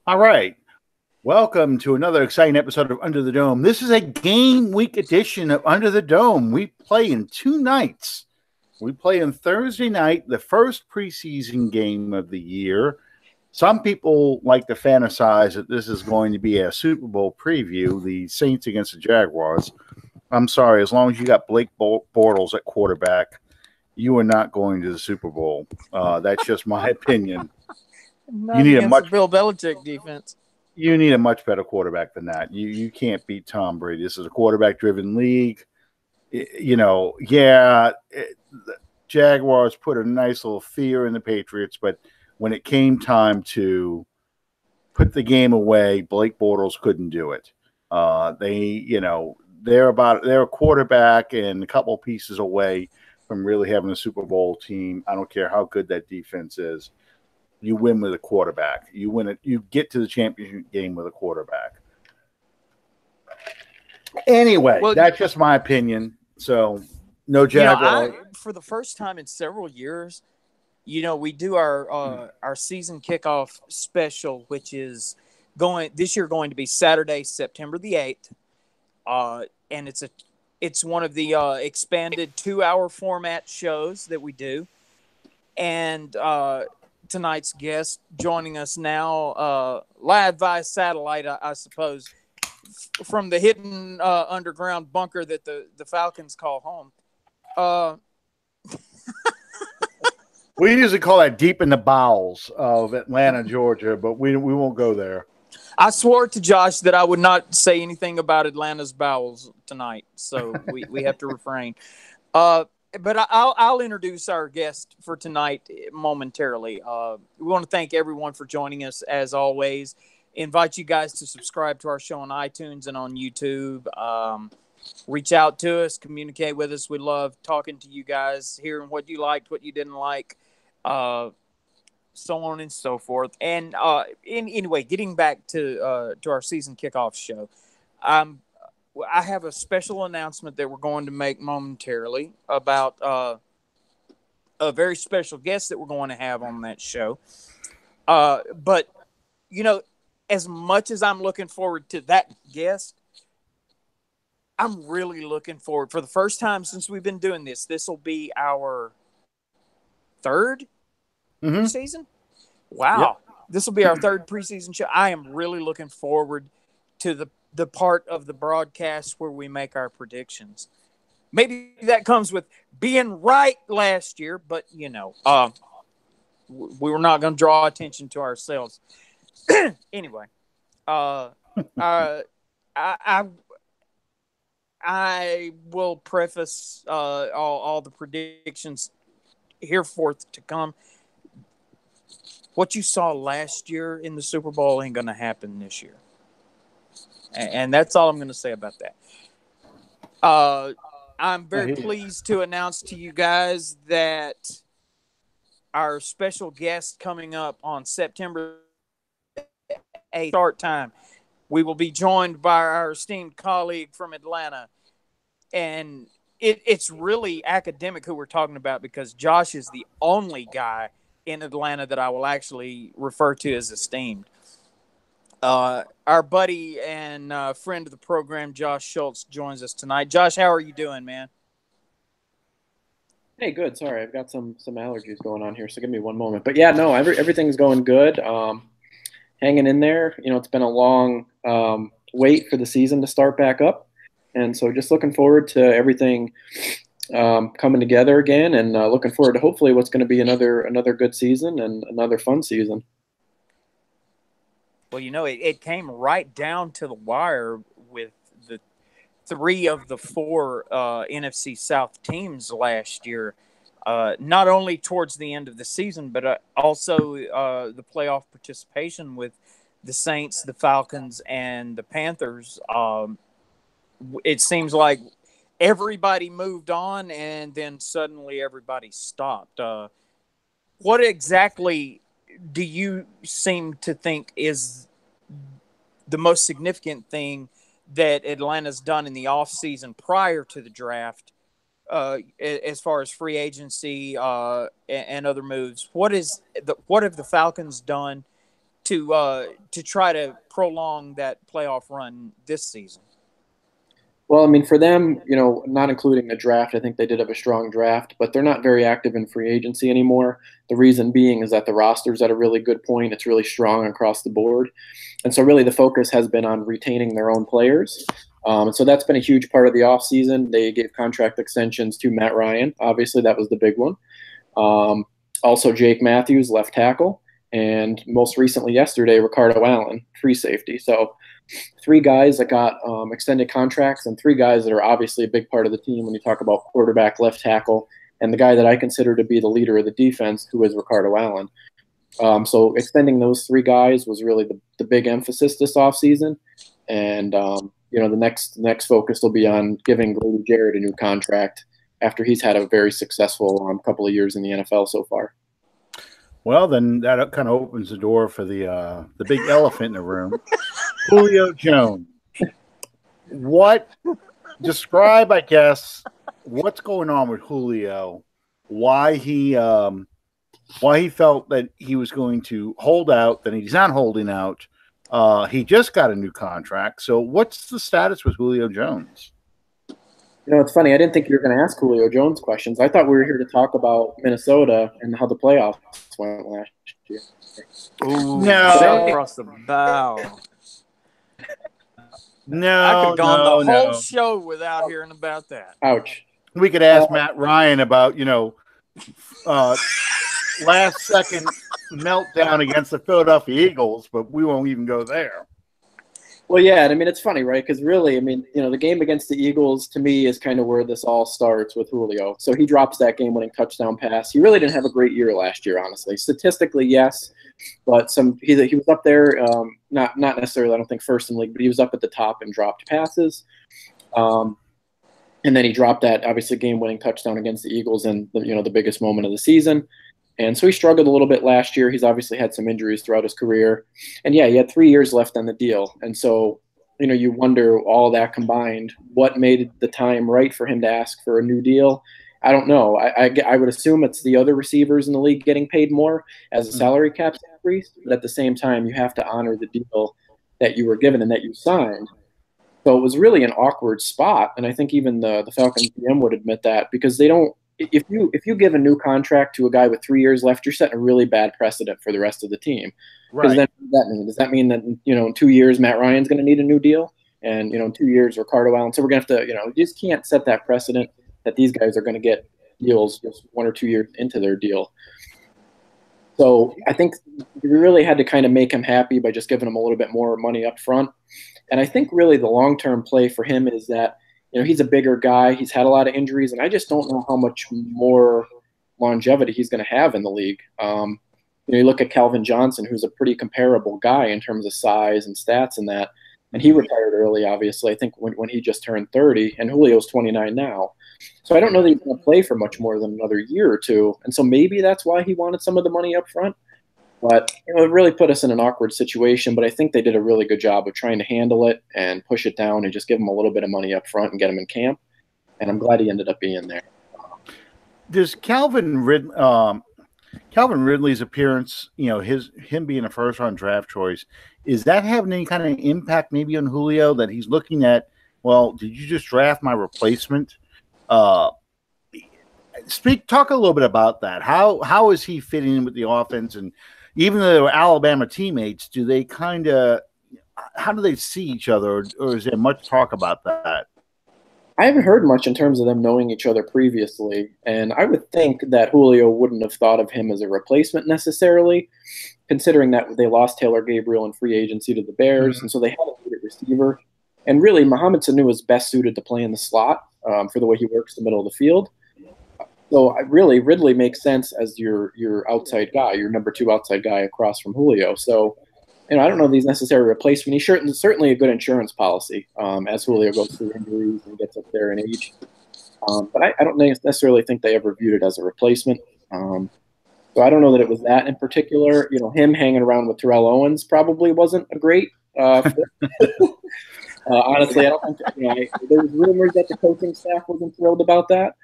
All right. Welcome to another exciting episode of Under the Dome. This is a game week edition of Under the Dome. We play in two nights. We play on Thursday night, the first preseason game of the year. Some people like to fantasize that this is going to be a Super Bowl preview, the Saints against the Jaguars. I'm sorry, as long as you got Blake Bortles at quarterback, you are not going to the Super Bowl. That's just my opinion. Not You need a against much the Bill Belichick defense. you need a much better quarterback than that. You can't beat Tom Brady. This is a quarterback driven league. The Jaguars put a nice little fear in the Patriots, but when it came time to put the game away, Blake Bortles couldn't do it. They're a quarterback and a couple pieces away from really having a Super Bowl team. I don't care how good that defense is. You win with a quarterback. You win it. You get to the championship game with a quarterback. Anyway, that's just my opinion. So, no Jaguar. For the first time in several years, we do our season kickoff special, which is going to be Saturday, September the 8th. And it's one of the expanded 2-hour format shows that we do. And tonight's guest joining us now live via satellite, I suppose, from the hidden underground bunker that the Falcons call home. We usually call that deep in the bowels of Atlanta, Georgia, but we won't go there. I swore to Josh that I would not say anything about Atlanta's bowels tonight, so we have to refrain. But I'll introduce our guest for tonight momentarily. We want to thank everyone for joining us, as always. Invite you guys to subscribe to our show on iTunes and on YouTube. Reach out to us, communicate with us. We love talking to you guys, hearing what you liked, what you didn't like, so on and so forth. And anyway, getting back to our season kickoff show, I have a special announcement that we're going to make momentarily about a very special guest that we're going to have on that show. But, as much as I'm looking forward to that guest, I'm really looking forward. For the first time since we've been doing this, this will be our third preseason. Wow. Yep. This will be our third preseason show. I am really looking forward to the part of the broadcast where we make our predictions. Maybe that comes with being right last year, but we were not going to draw attention to ourselves. Anyway, I will preface all the predictions hereforth to come. What you saw last year in the Super Bowl ain't going to happen this year. And that's all I'm going to say about that. I'm very pleased to announce to you guys that our special guest coming up on September 8th, start time, we will be joined by our esteemed colleague from Atlanta. And it's really academic who we're talking about, because Josh is the only guy in Atlanta that I will actually refer to as esteemed. Our buddy and friend of the program, Josh Schultz, joins us tonight. Josh, how are you doing, man? Hey, good. Sorry, I've got some allergies going on here, so give me one moment. But yeah, no, everything's going good. Hanging in there. It's been a long wait for the season to start back up, and so just looking forward to everything coming together again, and looking forward to hopefully what's going to be another good season and another fun season. Well, it came right down to the wire with the 3 of the 4 NFC South teams last year, not only towards the end of the season, but also the playoff participation with the Saints, the Falcons, and the Panthers. It seems like everybody moved on, and then suddenly everybody stopped. What exactly do you seem to think is the most significant thing that Atlanta's done in the offseason prior to the draft, as far as free agency and other moves? What have the Falcons done to try to prolong that playoff run this season? Well, I mean, for them, not including the draft, I think they did have a strong draft, but they're not very active in free agency anymore. The reason being is that the roster's at a really good point. It's really strong across the board. And so really the focus has been on retaining their own players. And so that's been a huge part of the offseason. They gave contract extensions to Matt Ryan. Obviously, that was the big one. Also, Jake Matthews, left tackle. And most recently yesterday, Ricardo Allen, free safety. So 3 guys that got extended contracts and 3 guys that are obviously a big part of the team when you talk about quarterback, left tackle, and the guy that I consider to be the leader of the defense, who is Ricardo Allen. So extending those 3 guys was really the big emphasis this offseason. And, the next focus will be on giving Grady Jarrett a new contract after he's had a very successful couple of years in the NFL so far. Well, then that kind of opens the door for the big elephant in the room, Julio Jones. Describe, I guess, what's going on with Julio? Why he felt that he was going to hold out, that he's not holding out. He just got a new contract. So what's the status with Julio Jones? It's funny. I didn't think you were going to ask Julio Jones questions. I thought we were here to talk about Minnesota and how the playoffs went last year. Ooh, no. Across the bow. No, I could have gone the whole show without hearing about that. Ouch. We could ask Matt Ryan about, last second meltdown against the Philadelphia Eagles, but we won't even go there. Well, yeah, I mean, it's funny, right? Because really, I mean, the game against the Eagles, to me, is kind of where this all starts with Julio. So he drops that game-winning touchdown pass. He really didn't have a great year last year, honestly. Statistically, yes, but he was up there, not necessarily, I don't think, first in league, but he was up at the top and dropped passes. And then he dropped that, obviously, game-winning touchdown against the Eagles in the biggest moment of the season. And so he struggled a little bit last year. He's obviously had some injuries throughout his career. And, yeah, he had 3 years left on the deal. And so, you wonder, all that combined, what made the time right for him to ask for a new deal? I don't know. I would assume it's the other receivers in the league getting paid more as a salary cap increase. But at the same time, you have to honor the deal that you were given and that you signed. So it was really an awkward spot. And I think even the Falcons GM would admit that, because they don't. If you give a new contract to a guy with 3 years left, you're setting a really bad precedent for the rest of the team. Because then what does that mean? Does that mean that in 2 years Matt Ryan's going to need a new deal, and in 2 years Ricardo Allen? So we're going to have to you just can't set that precedent that these guys are going to get deals just 1 or 2 years into their deal. So I think we really had to kind of make him happy by just giving him a little bit more money up front. And I think really the long-term play for him is that he's a bigger guy. He's had a lot of injuries, and I just don't know how much more longevity he's going to have in the league. You look at Calvin Johnson, who's a pretty comparable guy in terms of size and stats and that, and he retired early, obviously, I think when he just turned 30, and Julio's 29 now. So I don't know that he's going to play for much more than another year or two, and so maybe that's why he wanted some of the money up front. But it really put us in an awkward situation. But I think they did a really good job of trying to handle it and push it down and just give him a little bit of money up front and get him in camp. And I'm glad he ended up being there. Does Calvin Ridley's appearance, him being a first-round draft choice, is that having any kind of impact maybe on Julio, that he's looking at, well, did you just draft my replacement? Talk a little bit about that. How is he fitting in with the offense? And even though they're Alabama teammates, do they how do they see each other, or is there much talk about that? I haven't heard much in terms of them knowing each other previously, and I would think that Julio wouldn't have thought of him as a replacement necessarily, considering that they lost Taylor Gabriel in free agency to the Bears, and so they had a good receiver. And really, Mohamed Sanu is best suited to play in the slot for the way he works the middle of the field. So really, Ridley makes sense as your outside guy, your number 2 outside guy across from Julio. So, I don't know if he's necessary replacement. He's certainly a good insurance policy as Julio goes through injuries and gets up there in age. But I don't necessarily think they ever viewed it as a replacement. So I don't know that it was that in particular. Him hanging around with Terrell Owens probably wasn't a great fit. Honestly, I don't think there was rumors that the coaching staff wasn't thrilled about that.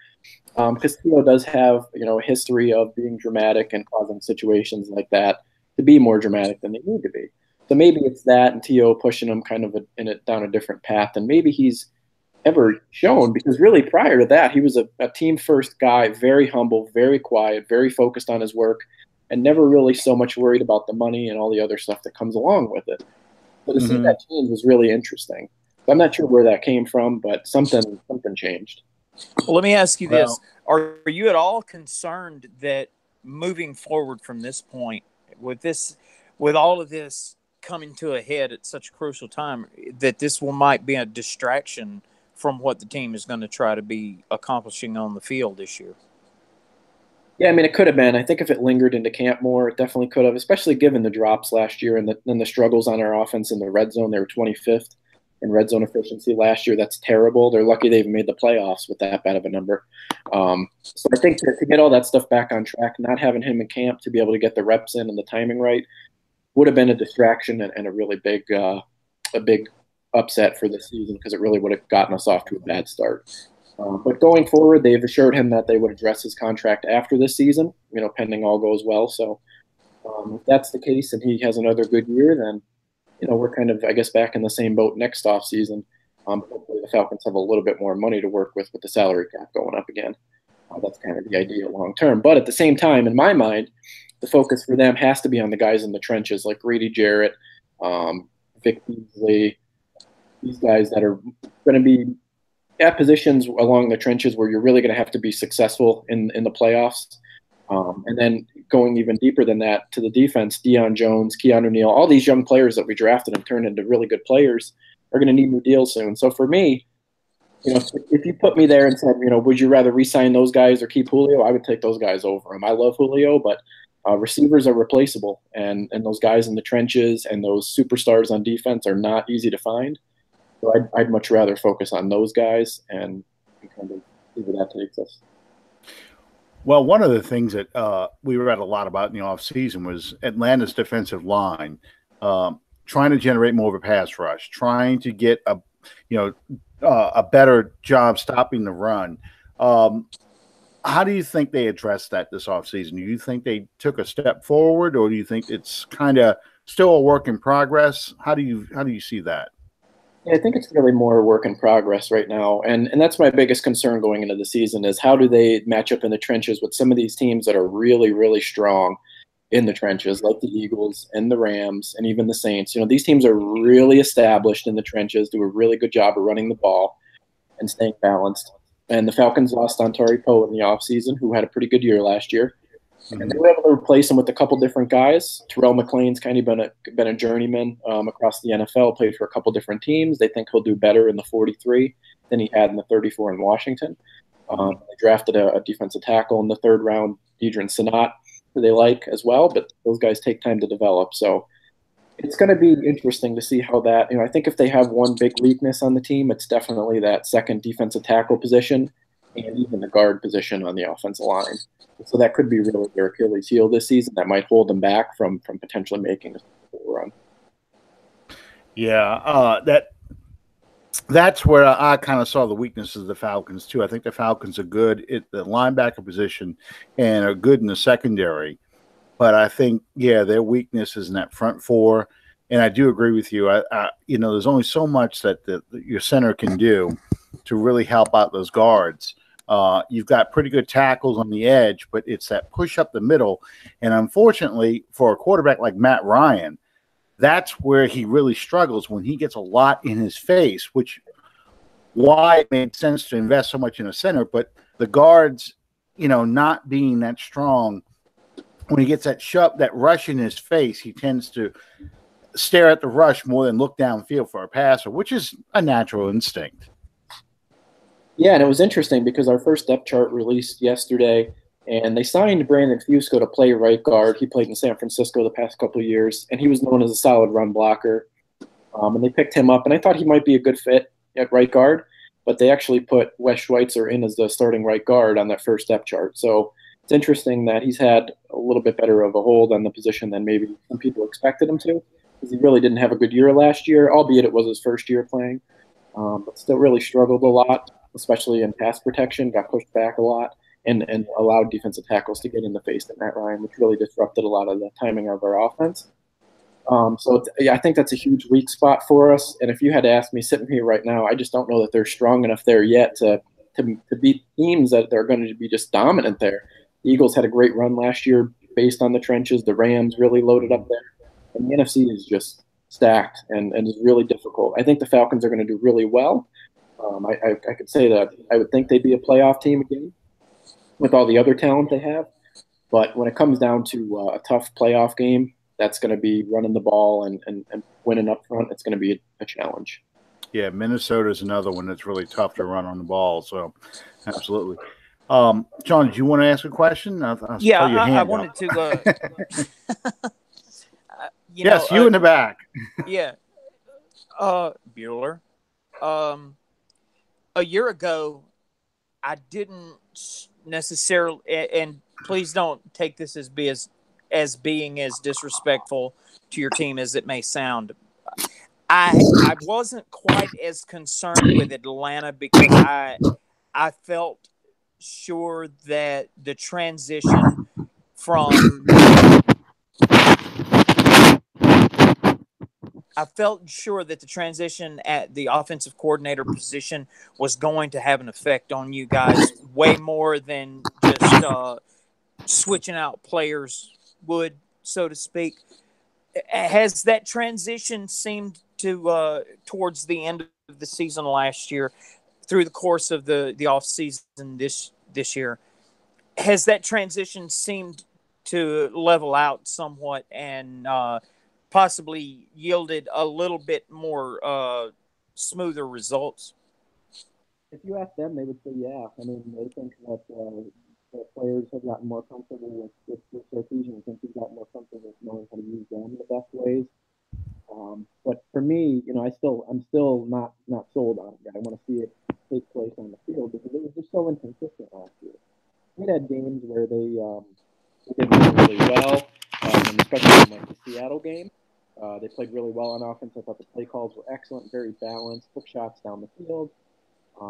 Because Tito does have, a history of being dramatic and causing situations like that to be more dramatic than they need to be. So maybe it's that and T.O. pushing him kind of down a different path than maybe he's ever shown, because really prior to that, he was a team first guy, very humble, very quiet, very focused on his work, and never really so much worried about the money and all the other stuff that comes along with it. So to see that change was really interesting. I'm not sure where that came from, but something changed. Well, let me ask you this. Are you at all concerned that moving forward from this point, with all of this coming to a head at such a crucial time, that this might be a distraction from what the team is going to try to be accomplishing on the field this year? Yeah, I mean, it could have been. I think if it lingered into camp more, it definitely could have, especially given the drops last year and the struggles on our offense in the red zone. They were 25th in red zone efficiency last year. That's terrible. They're lucky they even made the playoffs with that bad of a number. So I think to get all that stuff back on track, not having him in camp to be able to get the reps in and the timing right would have been a distraction and a really big upset for the season, because it really would have gotten us off to a bad start. But going forward, they've assured him that they would address his contract after this season, pending all goes well. So if that's the case and he has another good year, then, we're kind of, I guess, back in the same boat next offseason. Hopefully the Falcons have a little bit more money to work with the salary cap going up again. That's kind of the idea long term. But at the same time, in my mind, the focus for them has to be on the guys in the trenches like Grady Jarrett, Vic Beasley, these guys that are going to be at positions along the trenches where you're really going to have to be successful in the playoffs. And then going even deeper than that to the defense, Deion Jones, Keanu Neal, all these young players that we drafted and turned into really good players are going to need new deals soon. So for me, if you put me there and said, would you rather re-sign those guys or keep Julio, I would take those guys over him. I love Julio, but receivers are replaceable, and those guys in the trenches and those superstars on defense are not easy to find. So I'd much rather focus on those guys and kind of see where that takes us. Well, one of the things that we read a lot about in the offseason was Atlanta's defensive line, trying to generate more of a pass rush, trying to get a better job stopping the run. How do you think they addressed that this offseason? Do you think they took a step forward, or do you think it's kind of still a work in progress? How do you see that? Yeah, I think it's really more work in progress right now. And that's my biggest concern going into the season is how do they match up in the trenches with some of these teams that are really, really strong in the trenches, like the Eagles and the Rams and even the Saints. These teams are really established in the trenches, do a really good job of running the ball and staying balanced. And the Falcons lost Tari Poe in the offseason, who had a pretty good year last year. And they were able to replace him with a couple different guys. Terrell McLean's kind of been a journeyman across the NFL, played for a couple different teams. They think he'll do better in the 43 than he had in the 34 in Washington. They drafted a defensive tackle in the third round, Deidrin Sanat, who they like as well, but those guys take time to develop. So it's going to be interesting to see how that, I think if they have one big weakness on the team, it's definitely that second defensive tackle position and even the guard position on the offensive line. So that could be really their Achilles heel this season. That might hold them back from potentially making a run. Yeah, that's where I kind of saw the weaknesses of the Falcons too. I think the Falcons are good at the linebacker position and are good in the secondary. But I think, their weakness is in that front four. And I do agree with you. There's only so much that your center can do to really help out those guards. You've got pretty good tackles on the edge, but it's that push up the middle. And unfortunately, for a quarterback like Matt Ryan, that's where he really struggles when he gets a lot in his face, why it made sense to invest so much in a center. But the guards, not being that strong, when he gets that rush in his face, he tends to stare at the rush more than look downfield for a passer, which is a natural instinct. Yeah, and it was interesting because our first depth chart released yesterday, and they signed Brandon Fusco to play right guard. He played in San Francisco the past couple of years, and he was known as a solid run blocker. And they picked him up, and I thought he might be a good fit at right guard, but they actually put Wes Schweitzer in as the starting right guard on that first depth chart. So it's interesting that he's had a little bit better of a hold on the position than maybe some people expected him to, because he really didn't have a good year last year, albeit it was his first year playing, but still really struggled a lot, especially in pass protection, got pushed back a lot. and allowed defensive tackles to get in the face of Matt Ryan, which really disrupted a lot of the timing of our offense. I think that's a huge weak spot for us. And if you had asked me sitting here right now, I just don't know that they're strong enough there yet to beat teams that they're going to be just dominant there. The Eagles had a great run last year based on the trenches. The Rams really loaded up there. And the NFC is just stacked and is really difficult. I think the Falcons are going to do really well. I could say that I would think they'd be a playoff team again with all the other talent they have. But when it comes down to a tough playoff game, that's going to be running the ball and winning up front. It's going to be a challenge. Yeah, Minnesota is another one that's really tough to run on the ball. So, absolutely. John, did you want to ask a question? I wanted to. You in the back. Yeah. Bueller. A year ago, I didn't necessarily, and please don't take this as being as disrespectful to your team as it may sound. I wasn't quite as concerned with Atlanta because I felt sure that the transition from at the offensive coordinator position was going to have an effect on you guys way more than just switching out players would, so to speak. Has that transition seemed to towards the end of the season last year, through the course of the offseason this year, has that transition seemed to level out somewhat and possibly yielded a little bit more smoother results? If you ask them, they would say, yeah. I mean, they think that the players have gotten more comfortable with their season. I think they've gotten more comfortable with knowing how to use them in the best ways. But for me, I'm still not sold on it. I want to see it take place on the field because it was just so inconsistent last year. We had games where they did really well, and especially in like the Seattle game. They played really well on offense. I thought the play calls were excellent, very balanced, took shots down the field,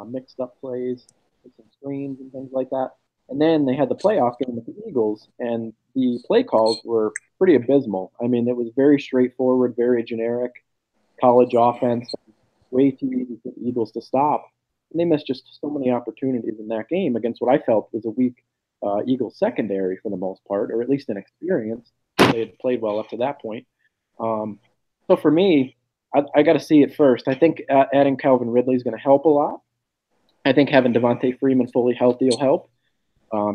mixed up plays, took some screens and things like that. And then they had the playoff game with the Eagles, and the play calls were pretty abysmal. I mean, it was very straightforward, very generic college offense, way too easy for the Eagles to stop. And they missed just so many opportunities in that game against what I felt was a weak Eagles secondary for the most part, or at least inexperienced. They had played well up to that point. So for me, I got to see it first. I think adding Calvin Ridley is going to help a lot. I think having Devontae Freeman fully healthy will help.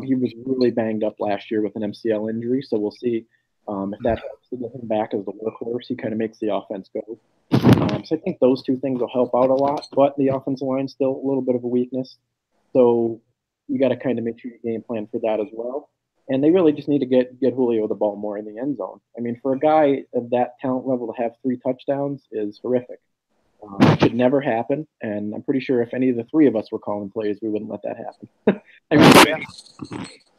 He was really banged up last year with an MCL injury, so we'll see if that helps to get him back as the workhorse. He kind of makes the offense go. So I think those two things will help out a lot, but the offensive line is still a little bit of a weakness. So you got to kind of make sure you game plan for that as well. And they really just need to get Julio the ball more in the end zone. I mean, for a guy of that talent level to have 3 touchdowns is horrific. It should never happen, and I'm pretty sure if any of the 3 of us were calling plays, we wouldn't let that happen.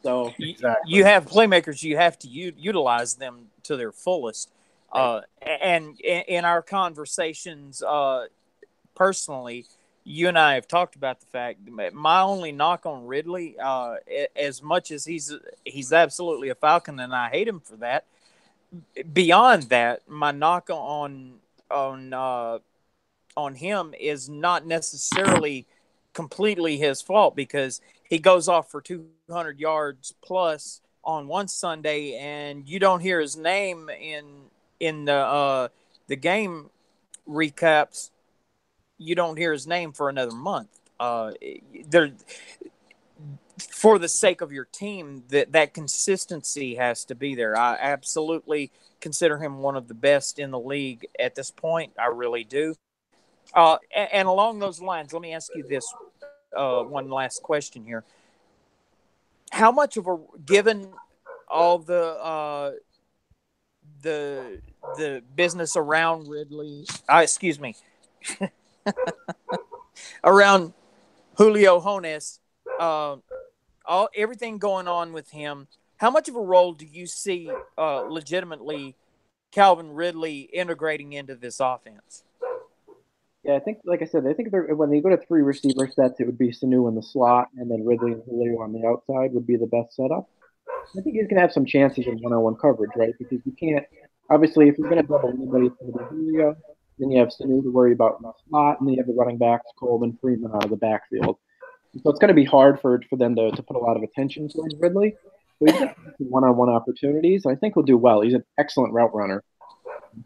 So exactly. You have playmakers, you have to utilize them to their fullest. And in our conversations, personally, you and I have talked about the fact that my only knock on Ridley, as much as he's absolutely a Falcon and I hate him for that, beyond that, my knock on him is not necessarily completely his fault because he goes off for 200 yards plus on one Sunday and you don't hear his name in the game recaps. You don't hear his name for another month. For the sake of your team, that consistency has to be there. I absolutely consider him one of the best in the league at this point. I really do. And along those lines, let me ask you this one last question here. How much of given all the business around Ridley, around Julio Jones, everything going on with him, how much of a role do you see legitimately Calvin Ridley integrating into this offense? Yeah, I think, like I said, I think when they go to three receiver sets, it would be Sanu in the slot, and then Ridley and Julio on the outside would be the best setup. I think he's going to have some chances in one-on-one coverage, right? Because you can't, obviously, if you're going to double anybody, it's going to be Julio. Then you have Sanu to worry about in the slot, and then you have the running backs, Coleman, Freeman out of the backfield. So it's going to be hard for them to put a lot of attention towards Ridley. So he's got some one-on-one opportunities. I think he'll do well. He's an excellent route runner.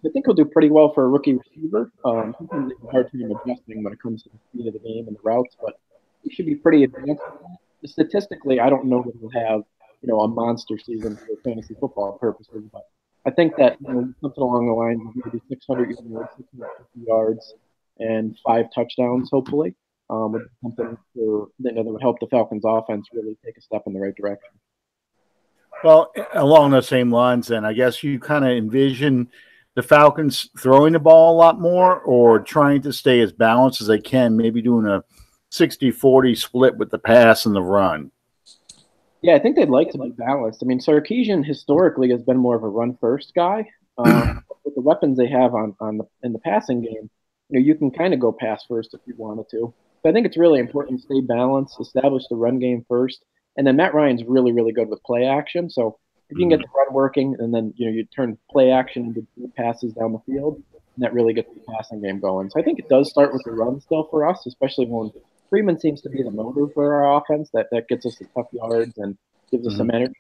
I think he'll do pretty well for a rookie receiver. Sometimes it's a hard time adjusting when it comes to the speed of the game and the routes, but he should be pretty advanced. Statistically, I don't know that he'll have a monster season for fantasy football purposes, but I think that something along the lines of maybe 600 yards, 650 yards, and 5 touchdowns, hopefully, would be something that would help the Falcons' offense really take a step in the right direction. Well, along those same lines, then, I guess you kind of envision the Falcons throwing the ball a lot more or trying to stay as balanced as they can, maybe doing a 60-40 split with the pass and the run. Yeah, I think they'd like to be balanced. I mean, Sarkisian historically has been more of a run-first guy. With the weapons they have in the passing game, you can kind of go pass first if you wanted to. So I think it's really important to stay balanced, establish the run game first, and then Matt Ryan's really, really good with play action. So if you can get the run working, and then you turn play action into passes down the field, and that really gets the passing game going. So I think it does start with the run still for us, especially when Freeman seems to be the motor for our offense. That gets us the tough yards and gives us some energy,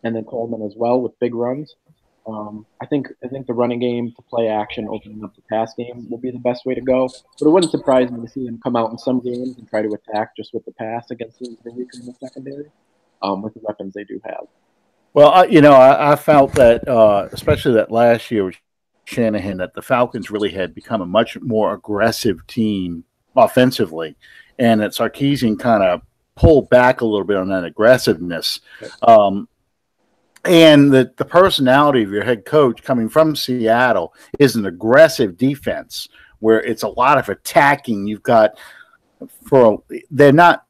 and then Coleman as well with big runs. I think the running game to play action, opening up the pass game, will be the best way to go. But it wouldn't surprise me to see him come out in some games and try to attack just with the pass against the weaker in the secondary with the weapons they do have. Well, I felt that, especially that last year with Shanahan, that the Falcons really had become a much more aggressive team offensively, and that Sarkisian kind of pulled back a little bit on that aggressiveness. And the personality of your head coach coming from Seattle is an aggressive defense where it's a lot of attacking. You've got they're not,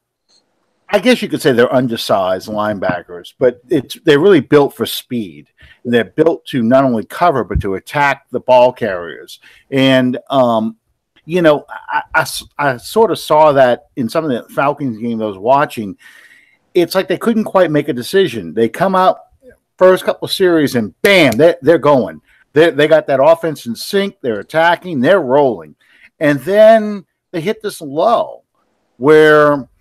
I guess you could say they're undersized linebackers, but they're really built for speed. And they're built to not only cover, but to attack the ball carriers. And, I sort of saw that in some of the Falcons games I was watching. It's like they couldn't quite make a decision. They come out first couple of series and bam, they're going. They got that offense in sync. They're attacking. They're rolling. And then they hit this lull where –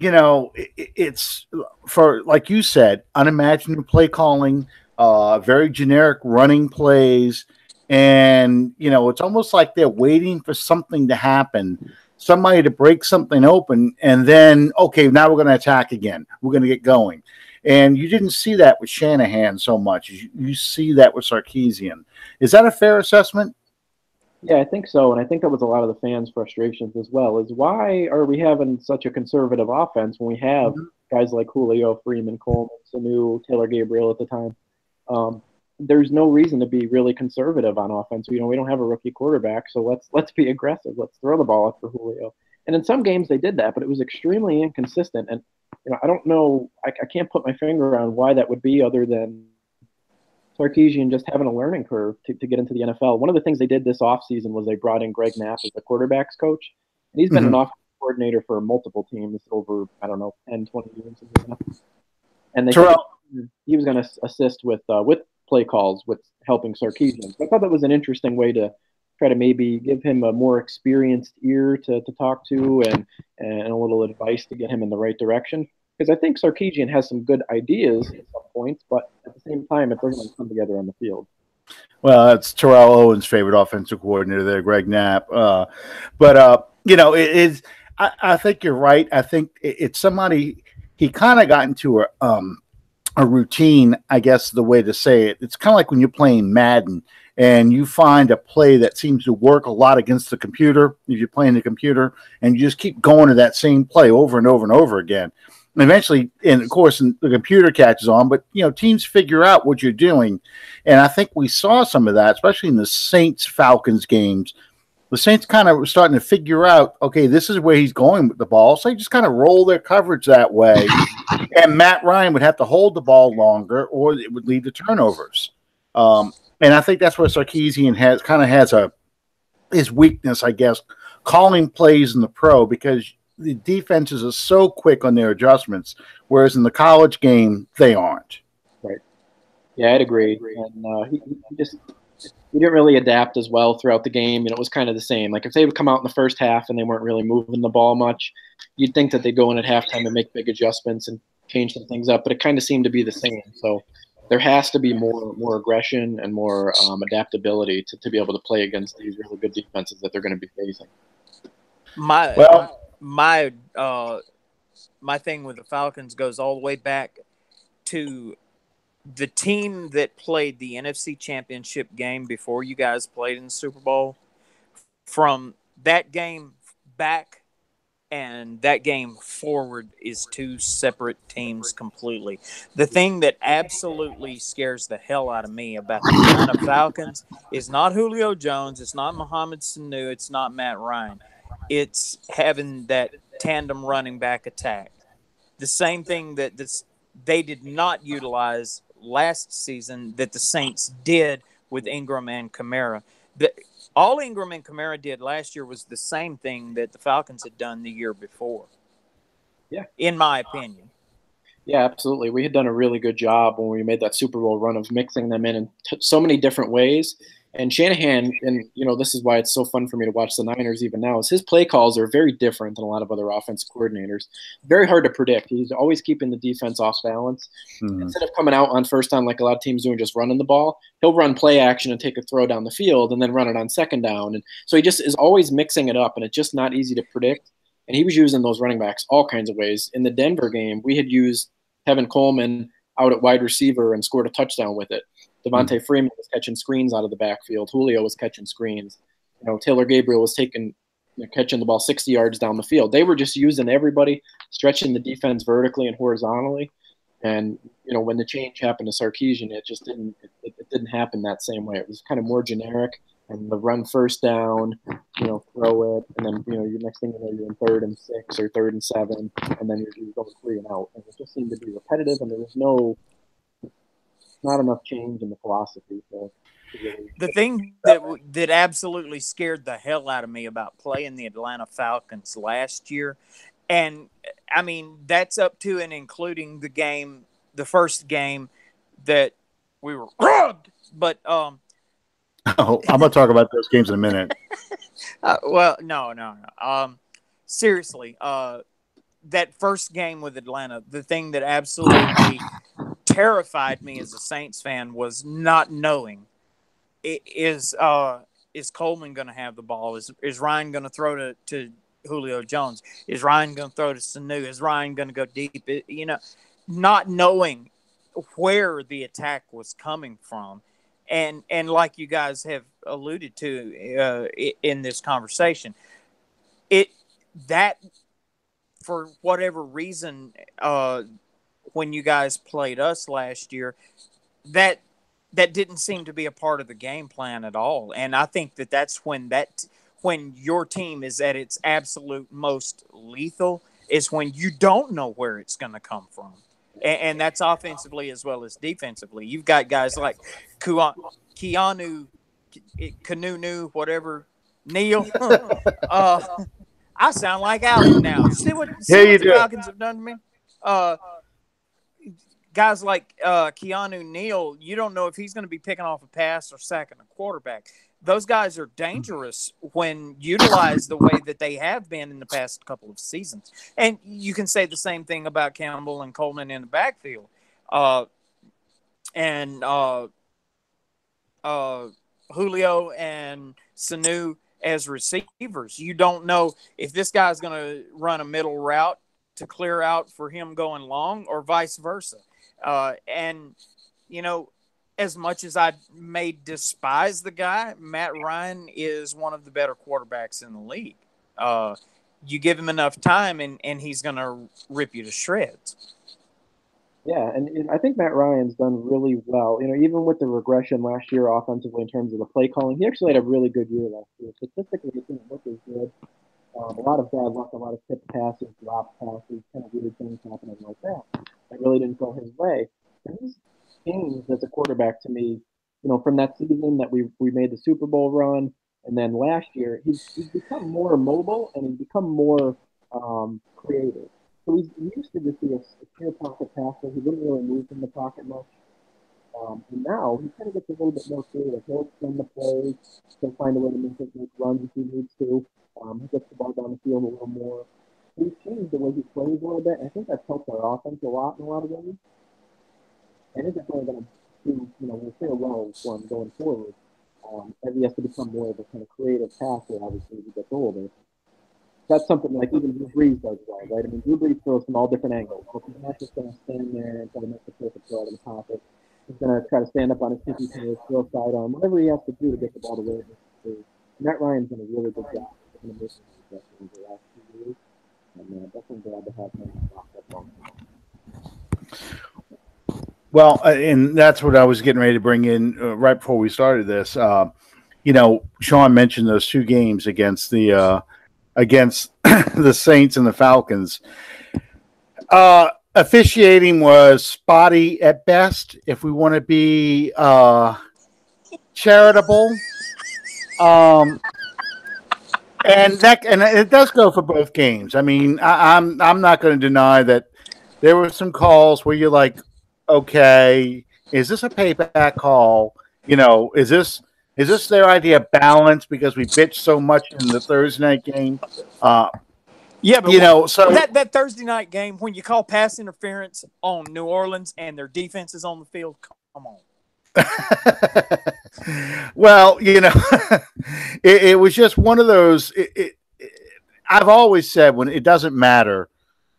it's for, like you said, unimaginative play calling, very generic running plays. And, it's almost like they're waiting for something to happen, somebody to break something open. And then, okay, now we're going to attack again. We're going to get going. And you didn't see that with Shanahan so much. You see that with Sarkisian. Is that a fair assessment? Yeah, I think so, and I think that was a lot of the fans' frustrations as well, is why are we having such a conservative offense when we have guys like Julio, Freeman, Coleman, Sanu, Taylor Gabriel at the time? There's no reason to be really conservative on offense. We don't have a rookie quarterback, so let's be aggressive. Let's throw the ball up for Julio. And in some games they did that, but it was extremely inconsistent. And I don't know, I can't put my finger on why that would be other than Sarkisian just having a learning curve to get into the NFL. One of the things they did this offseason was they brought in Greg Knapp as the quarterback's coach. And he's been an offensive coordinator for multiple teams over, 10, 20 years. And they he was going to assist with play calls, with helping Sarkisian. So I thought that was an interesting way to try to maybe give him a more experienced ear to talk to and a little advice to get him in the right direction. Because I think Sarkisian has some good ideas at some points, but at the same time, it doesn't come together on the field. Well, that's Terrell Owens' favorite offensive coordinator there, Greg Knapp. I think you're right. I think it's somebody, he kind of got into a routine, I guess the way to say it. It's kind of like when you're playing Madden and you find a play that seems to work a lot against the computer, if you're playing the computer, and you just keep going to that same play over and over and over again. And eventually, and of course, the computer catches on, but, teams figure out what you're doing. And I think we saw some of that, especially in the Saints-Falcons games. The Saints kind of were starting to figure out, okay, this is where he's going with the ball. So they just kind of roll their coverage that way. And Matt Ryan would have to hold the ball longer or it would lead to turnovers. And I think that's where Sarkisian has his weakness, I guess, calling plays in the pro because the defenses are so quick on their adjustments, whereas in the college game, they aren't. Right. Yeah, I'd agree. And he didn't really adapt as well throughout the game. It was kind of the same. Like if they would come out in the first half and they weren't really moving the ball much, you'd think that they'd go in at halftime and make big adjustments and change some things up, but it kind of seemed to be the same. So there has to be more aggression and more adaptability to be able to play against these really good defenses that they're going to be facing. My thing with the Falcons goes all the way back to the team that played the NFC Championship game before you guys played in the Super Bowl. From that game back and that game forward is two separate teams completely. The thing that absolutely scares the hell out of me about the Atlanta Falcons is not Julio Jones, it's not Mohamed Sanu, it's not Matt Ryan. It's having that tandem running back attack. The same thing that they did not utilize last season that the Saints did with Ingram and Kamara. All Ingram and Kamara did last year was the same thing that the Falcons had done the year before. Yeah. In my opinion. Yeah, absolutely. We had done a really good job when we made that Super Bowl run of mixing them in so many different ways. And Shanahan, and this is why it's so fun for me to watch the Niners even now, is his play calls are very different than a lot of other offensive coordinators. Very hard to predict. He's always keeping the defense off balance. Mm-hmm. Instead of coming out on first down like a lot of teams do and just running the ball, he'll run play action and take a throw down the field and then run it on second down. And so he just is always mixing it up, and it's just not easy to predict. And he was using those running backs all kinds of ways. In the Denver game, we had used Tevin Coleman out at wide receiver and scored a touchdown with it. Devontae Freeman was catching screens out of the backfield. Julio was catching screens. Taylor Gabriel was catching the ball 60 yards down the field. They were just using everybody, stretching the defense vertically and horizontally. And when the change happened to Sarkisian, it just didn't happen that same way. It was kind of more generic. And the run first down, throw it, and then your next thing you know, you're in 3rd and 6 or 3rd and 7, and then you're going 3 and out. And it just seemed to be repetitive, and there was not enough change in the philosophy. The thing that absolutely scared the hell out of me about playing the Atlanta Falcons last year, and I mean that's up to and including the first game that we were rubbed, but I'm going to talk about those games in a minute. Well, no. Seriously, that first game with Atlanta, the thing that absolutely terrified me as a Saints fan was not knowing is Coleman going to have the ball? Is Ryan going to throw to Julio Jones? Is Ryan going to throw to Sanu? Is Ryan going to go deep? Not knowing where the attack was coming from. And like you guys have alluded to in this conversation, that for whatever reason, when you guys played us last year, that didn't seem to be a part of the game plan at all. And I think that's when your team is at its absolute most lethal is when you don't know where it's going to come from. And that's offensively as well as defensively. You've got guys like Keanu, whatever, Neal. I sound like Allen now. See what the Falcons have done to me? Guys like Keanu Neal, you don't know if he's going to be picking off a pass or sacking a quarterback. Those guys are dangerous when utilized the way that they have been in the past couple of seasons. And you can say the same thing about Campbell and Coleman in the backfield. And Julio and Sanu as receivers. You don't know if this guy's going to run a middle route to clear out for him going long or vice versa. And, as much as I may despise the guy, Matt Ryan is one of the better quarterbacks in the league. You give him enough time, and he's going to rip you to shreds. Yeah, and I think Matt Ryan's done really well. Even with the regression last year offensively in terms of the play calling, he actually had a really good year last year. Statistically, it didn't look as good. A lot of bad luck, a lot of tipped passes, dropped passes, kind of weird things happening like that. That really didn't go his way. And he's changed as a quarterback to me, from that season that we made the Super Bowl run And then last year, he's become more mobile and he's become more creative. So he used to just be a pure pocket passer. He didn't really move from the pocket much. And now he kind of gets a little bit more creative. He'll extend the plays. He'll find a way to make runs if he needs to. He gets the ball down the field a little more. He's changed the way he plays a little bit. I think that's helped our offense a lot in a lot of ways. I think that's only going to do, we'll fare well for him going forward. As he has to become more of a kind of creative passer, obviously, as he gets older. That's something like even Drew Brees does well, right? I mean, Drew Brees throws from all different angles. So he's not just going to stand there and try to make the perfect throw out of the pocket. He's going to try to stand up on his tippy toes, throw sidearm, whatever he has to do to get the ball to where it needs to be. And Matt Ryan's done a really good job of making this in the last 2 years. And definitely glad to have him lock up on. Well, and that's what I was getting ready to bring in right before we started this. Sean mentioned those 2 games against the Saints and the Falcons. Officiating was spotty at best, if we want to be charitable. And it does go for both games. I mean, I'm not going to deny that there were some calls where you're like, okay, is this a payback call? Is this their idea of balance because we bitched so much in the Thursday night game? Yeah, but so that Thursday night game when you call pass interference on New Orleans and their defense is on the field, come on. Well, it was just one of those. I've always said when it doesn't matter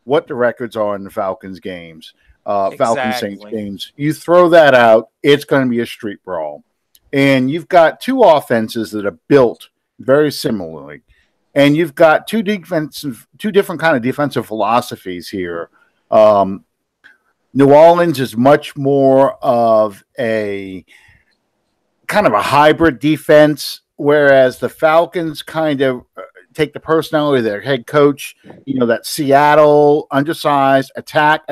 what the records are in the Falcons games, Falcons Saints games, you throw that out, it's going to be a street brawl. And you've got 2 offenses that are built very similarly. And you've got 2 different kind of defensive philosophies here. New Orleans is much more of a kind of a hybrid defense, whereas the Falcons kind of take the personality of their head coach, that Seattle undersized attack.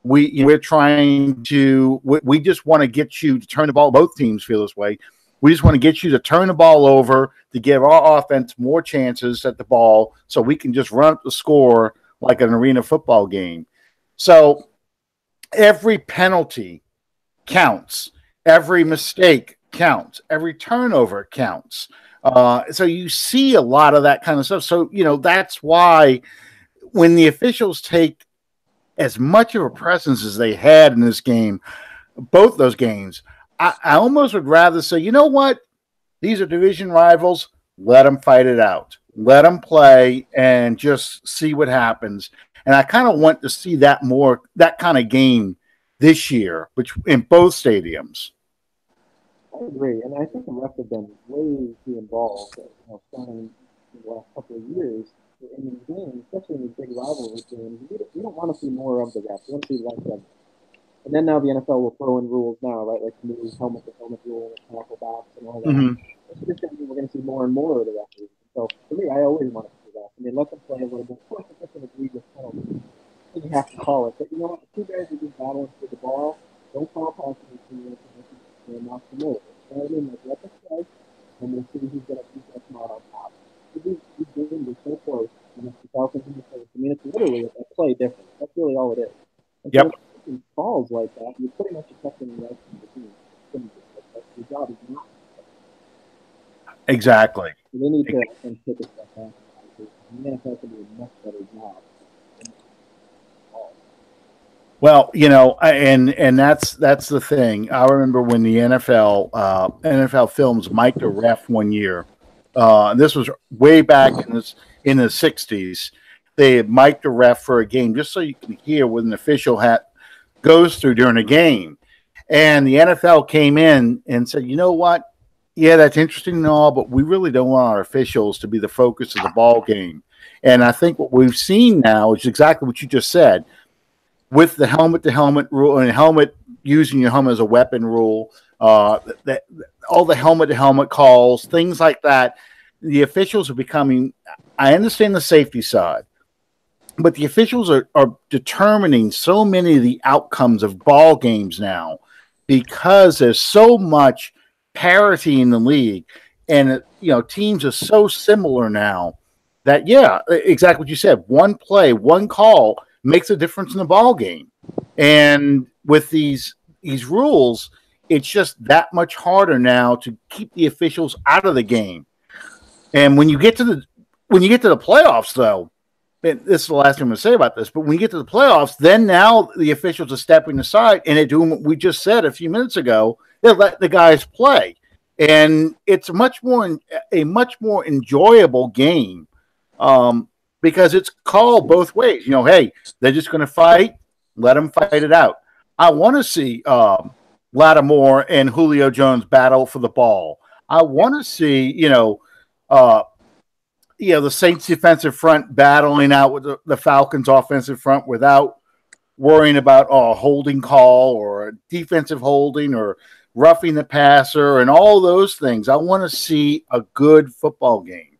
We're trying to. We just want to get you to turn the ball. Both teams feel this way. We just want to get you to turn the ball over to give our offense more chances at the ball, so we can just run up the score like an arena football game. So every penalty counts. Every mistake counts. Every turnover counts. So you see a lot of that kind of stuff. So, that's why when the officials take as much of a presence as they had in this game, both those games, I almost would rather say, you know what? These are division rivals. Let them fight it out. Let them play and just see what happens. And I kind of want to see that kind of game this year, which in both stadiums. I agree, and I think the refs have been way too involved, starting in the last couple of years in these games, especially in these big rivalry games. We don't want to see more of the refs. We want to see less of them. And then now the NFL will throw in rules now, right? Like the new helmet-to-helmet rule and tackle box and all that. Mm-hmm. It's just going to mean we're going to see more and more of the referees. So for me, I always want to see that. I mean, let them play a little bit. Of course, if it's an egregious penalty, you have to call it. But you know what? The 2 guys are just battling for the ball. Don't call passing interference and knock them over. You know what I mean? Like, let them play, and we'll see who's going to come out on top. These games are so close, and it's the Falcons and the Saints. I mean, it's literally a play difference. That's really all it is. And yep. So in falls like that, you're pretty much affecting the rest of the team. Your job is not. Exactly. So they need to take a step back. The NFL can do a much better job. Well, and that's the thing. I remember when the NFL films mic'd a ref one year. This was way back in the 60s. They had mic'd a ref for a game just so you can hear what an official goes through during a game. And the NFL came in and said, you know what? Yeah, that's interesting and all, but we really don't want our officials to be the focus of the ball game. And I think what we've seen now is exactly what you just said. With the helmet-to-helmet rule and using your helmet as a weapon rule, all the helmet-to-helmet calls, things like that, the officials are becoming – I understand the safety side, but the officials are determining so many of the outcomes of ball games now because there's so much parity in the league, and teams are so similar now that exactly what you said. One play, one call makes a difference in the ball game, and with these rules, it's just that much harder now to keep the officials out of the game. And when you get to the playoffs, though, and this is the last thing I'm going to say about this, but when you get to the playoffs, then now the officials are stepping aside and they're doing what we just said a few minutes ago. They let the guys play, and it's a much more enjoyable game because it's called both ways. Hey, they're just going to fight. Let them fight it out. I want to see Lattimore and Julio Jones battle for the ball. I want to see the Saints defensive front battling out with the Falcons offensive front without worrying about a holding call or a defensive holding or roughing the passer and all those things. I want to see a good football game.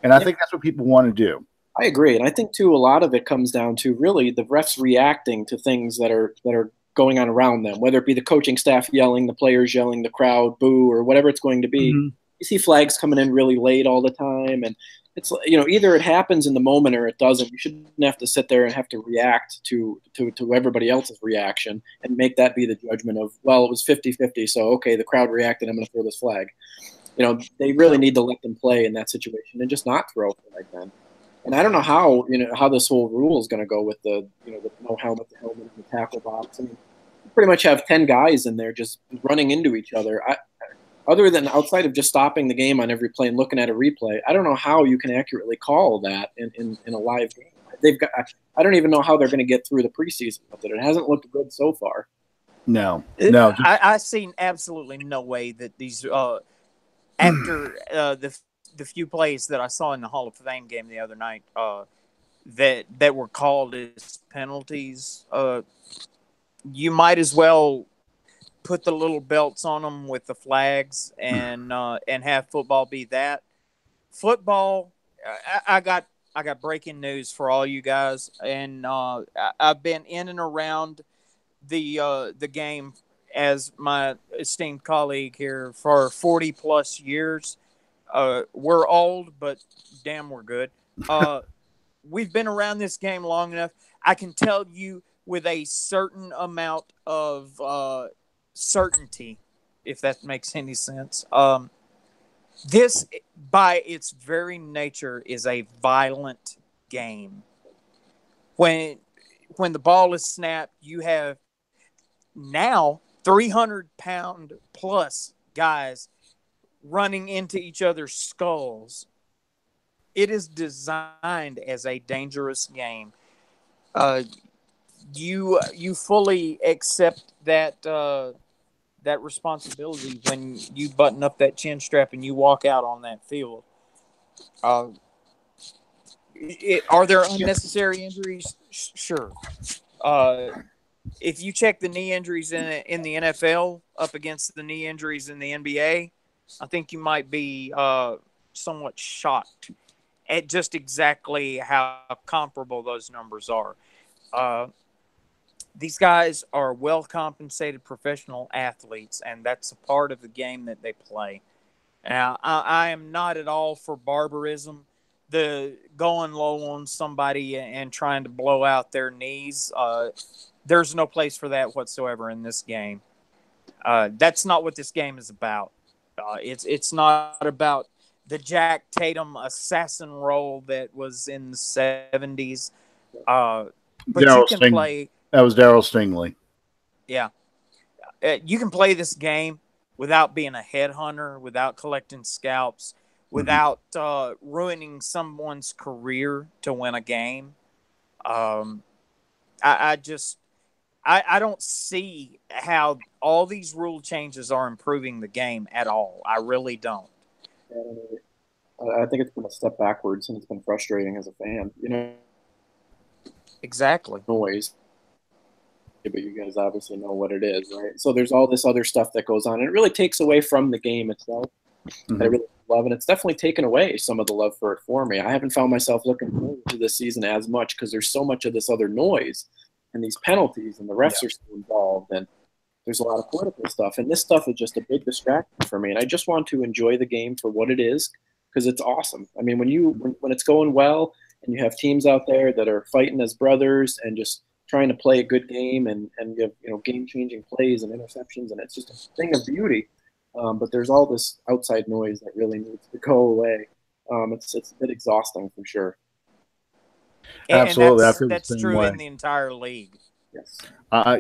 And I think that's what people want to do. I agree. And I think, too, a lot of it comes down to really the refs reacting to things that are going on around them, whether it be the coaching staff yelling, the players yelling, the crowd boo, or whatever it's going to be. Mm-hmm. You see flags coming in really late all the time. And it's, either it happens in the moment or it doesn't. You shouldn't have to sit there and have to react to everybody else's reaction and make that be the judgment of, well, it was 50-50, so, okay, the crowd reacted, I'm going to throw this flag. They really need to let them play in that situation and just not throw a flag then. And I don't know how this whole rule is going to go with the no helmet, the helmet, and the tackle box. I mean, you pretty much have 10 guys in there just running into each other. Other than outside of just stopping the game on every play and looking at a replay, I don't know how you can accurately call that in a live game. I don't even know how they're going to get through the preseason with it. It hasn't looked good so far. No. I seen absolutely no way that these after the few plays that I saw in the Hall of Fame game the other night that were called as penalties, you might as well put the little belts on them with the flags and have football be that. Football, I got breaking news for all you guys, and I've been in and around the game as my esteemed colleague here for 40 plus years. We're old, but damn, we're good. We've been around this game long enough. I can tell you with a certain amount of certainty, if that makes any sense. This, by its very nature, is a violent game. When the ball is snapped, you have now 300-pound plus guys running into each other's skulls. It is designed as a dangerous game. You fully accept that that responsibility when you button up that chin strap and you walk out on that field. Are there unnecessary injuries? Sure. If you check the knee injuries in the NFL up against the knee injuries in the NBA, I think you might be somewhat shocked at just exactly how comparable those numbers are. These guys are well-compensated professional athletes, and that's a part of the game that they play. Now, I am not at all for barbarism, the going low on somebody and trying to blow out their knees. There's no place for that whatsoever in this game. That's not what this game is about. It's not about the Jack Tatum assassin role that was in the 70s. But you can play. That was Darryl Stingley. Yeah. You can play this game without being a headhunter, without collecting scalps, without ruining someone's career to win a game. I don't see how all these rule changes are improving the game at all. I really don't. I think it's been a step backwards, and it's been frustrating as a fan. Exactly. Noise. But you guys obviously know what it is, right? So there's all this other stuff that goes on, and it really takes away from the game itself. I really love, and it's definitely taken away some of the love for it for me. I haven't found myself looking forward to this season as much because there's so much of this other noise and these penalties, and the refs are still involved. And there's a lot of political stuff, and this stuff is just a big distraction for me. And I just want to enjoy the game for what it is, because it's awesome. I mean, when it's going well and you have teams out there that are fighting as brothers and just trying to play a good game, and you have game-changing plays and interceptions, and it's just a thing of beauty. But there's all this outside noise that really needs to go away. It's a bit exhausting for sure. Absolutely, and that's true in the entire league. Yes. I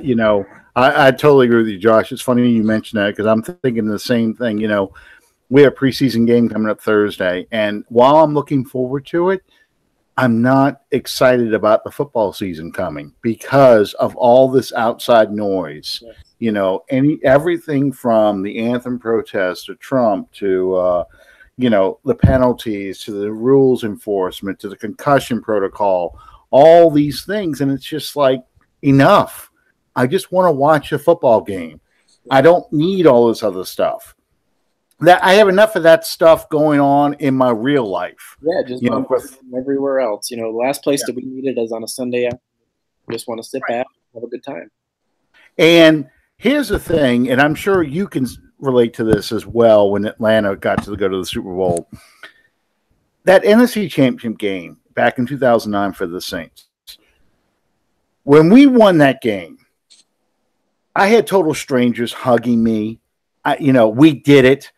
totally agree with you, Josh. It's funny you mention that, because I'm thinking the same thing. We have a preseason game coming up Thursday, and while I'm looking forward to it, I'm not excited about the football season coming because of all this outside noise. Yes. Everything from the anthem protest to Trump to the penalties to the rules enforcement to the concussion protocol, all these things, and it's just like, enough. I just want to watch a football game. I don't need all this other stuff. That I have enough of that stuff going on in my real life. Yeah, just everywhere else. The last place that we need it is on a Sunday afternoon. We just want to sit back and have a good time. And here's the thing, and I'm sure you can relate to this as well. When Atlanta got to go to the Super Bowl, that NFC Championship game back in 2009 for the Saints, when we won that game, I had total strangers hugging me. We did it.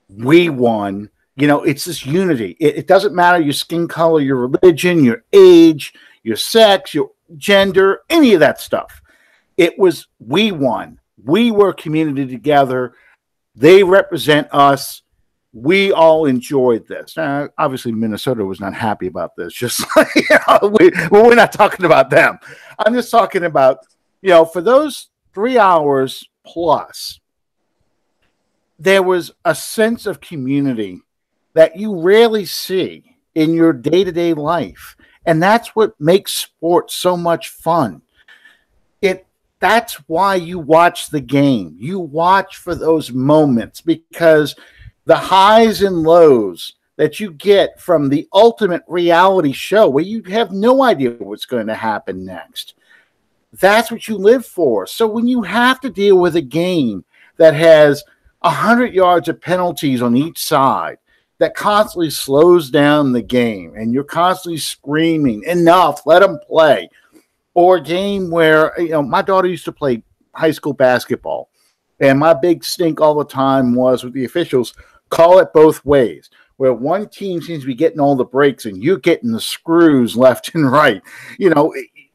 We won. It's this unity. It doesn't matter your skin color, your religion, your age, your sex, your gender, any of that stuff. It was, we won. We were a community together. They represent us. We all enjoyed this. Now, obviously, Minnesota was not happy about this. Just we're not talking about them. I'm just talking about, for those 3 hours plus, there was a sense of community that you rarely see in your day-to-day life. And that's what makes sports so much fun. That's why you watch the game. You watch for those moments, because the highs and lows that you get from the ultimate reality show where you have no idea what's going to happen next, that's what you live for. So when you have to deal with a game that has 100 yards of penalties on each side, that constantly slows down the game, and you're constantly screaming, enough, let them play. Or a game where, my daughter used to play high school basketball, and my big stink all the time was with the officials, call it both ways, where one team seems to be getting all the breaks and you're getting the screws left and right.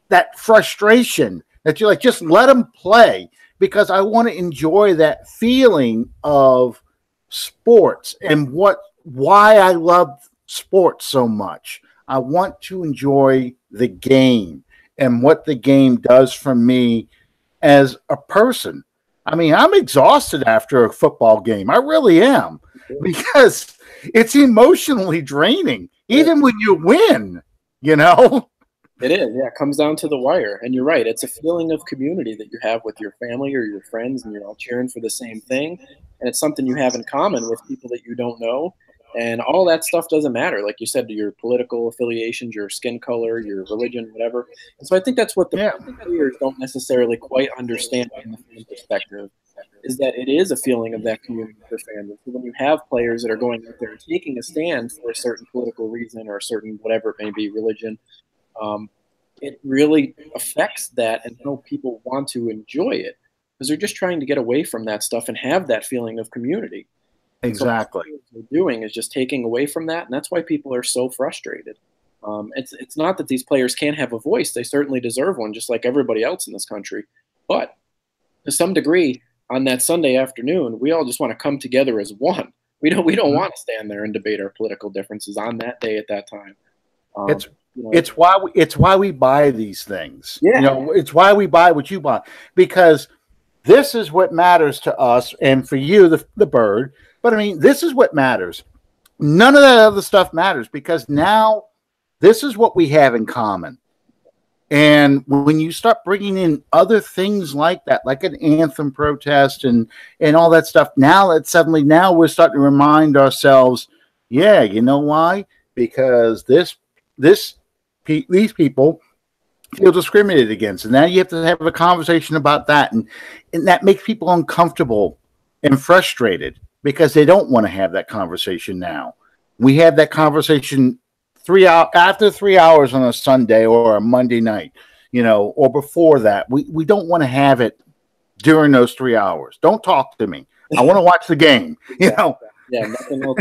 That frustration that you're like, just let them play, because I want to enjoy that feeling of sports and why I love sports so much. I want to enjoy the game and what the game does for me as a person. I mean, I'm exhausted after a football game. I really am, because it's emotionally draining, even when you win, It is, yeah. It comes down to the wire. And you're right. It's a feeling of community that you have with your family or your friends, and you're all cheering for the same thing. And it's something you have in common with people that you don't know. And all that stuff doesn't matter. Like you said, your political affiliations, your skin color, your religion, whatever. And so I think that's what the players don't necessarily quite understand in the fan perspective, is that it is a feeling of that community for fans. So when you have players that are going out there and taking a stand for a certain political reason or a certain whatever it may be, religion, it really affects that, and how people want to enjoy it, because they're just trying to get away from that stuff and have that feeling of community. Exactly. So what they're doing is just taking away from that, and that's why people are so frustrated. It's not that these players can't have a voice. They certainly deserve one, just like everybody else in this country. But to some degree, on that Sunday afternoon, we all just want to come together as one. We don't want to stand there and debate our political differences on that day at that time. It's why we buy these things. Yeah. It's why we buy what you buy, because this is what matters to us, and for you, the bird. But I mean, this is what matters. None of that other stuff matters, because now this is what we have in common. And when you start bringing in other things like that, like an anthem protest and all that stuff, now we're starting to remind ourselves, yeah, you know why? Because these people feel discriminated against. And now you have to have a conversation about that. And that makes people uncomfortable and frustrated because they don't want to have that conversation now. We have that conversation after 3 hours on a Sunday or a Monday night, or before that. We don't want to have it during those 3 hours. Don't talk to me. I want to watch the game, Yeah, nothing else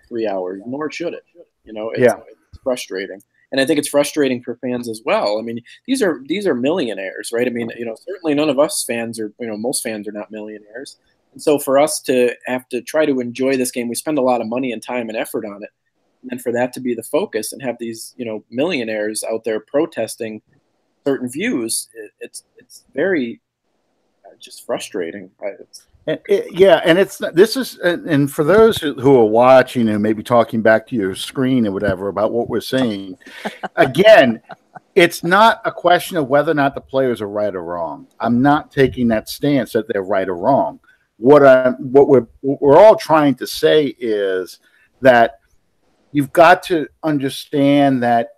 3 hours, nor should it. It's frustrating. And I think it's frustrating for fans as well. I mean, these are millionaires, right? I mean, certainly none of us fans are, most fans are not millionaires. And so for us to have to try to enjoy this game, we spend a lot of money and time and effort on it. And for that to be the focus and have these, millionaires out there protesting certain views, it's very just frustrating. And for those who are watching and maybe talking back to your screen or whatever about what we're saying, again, it's not a question of whether or not the players are right or wrong. I'm not taking that stance that they're right or wrong. What we're all trying to say is that you've got to understand that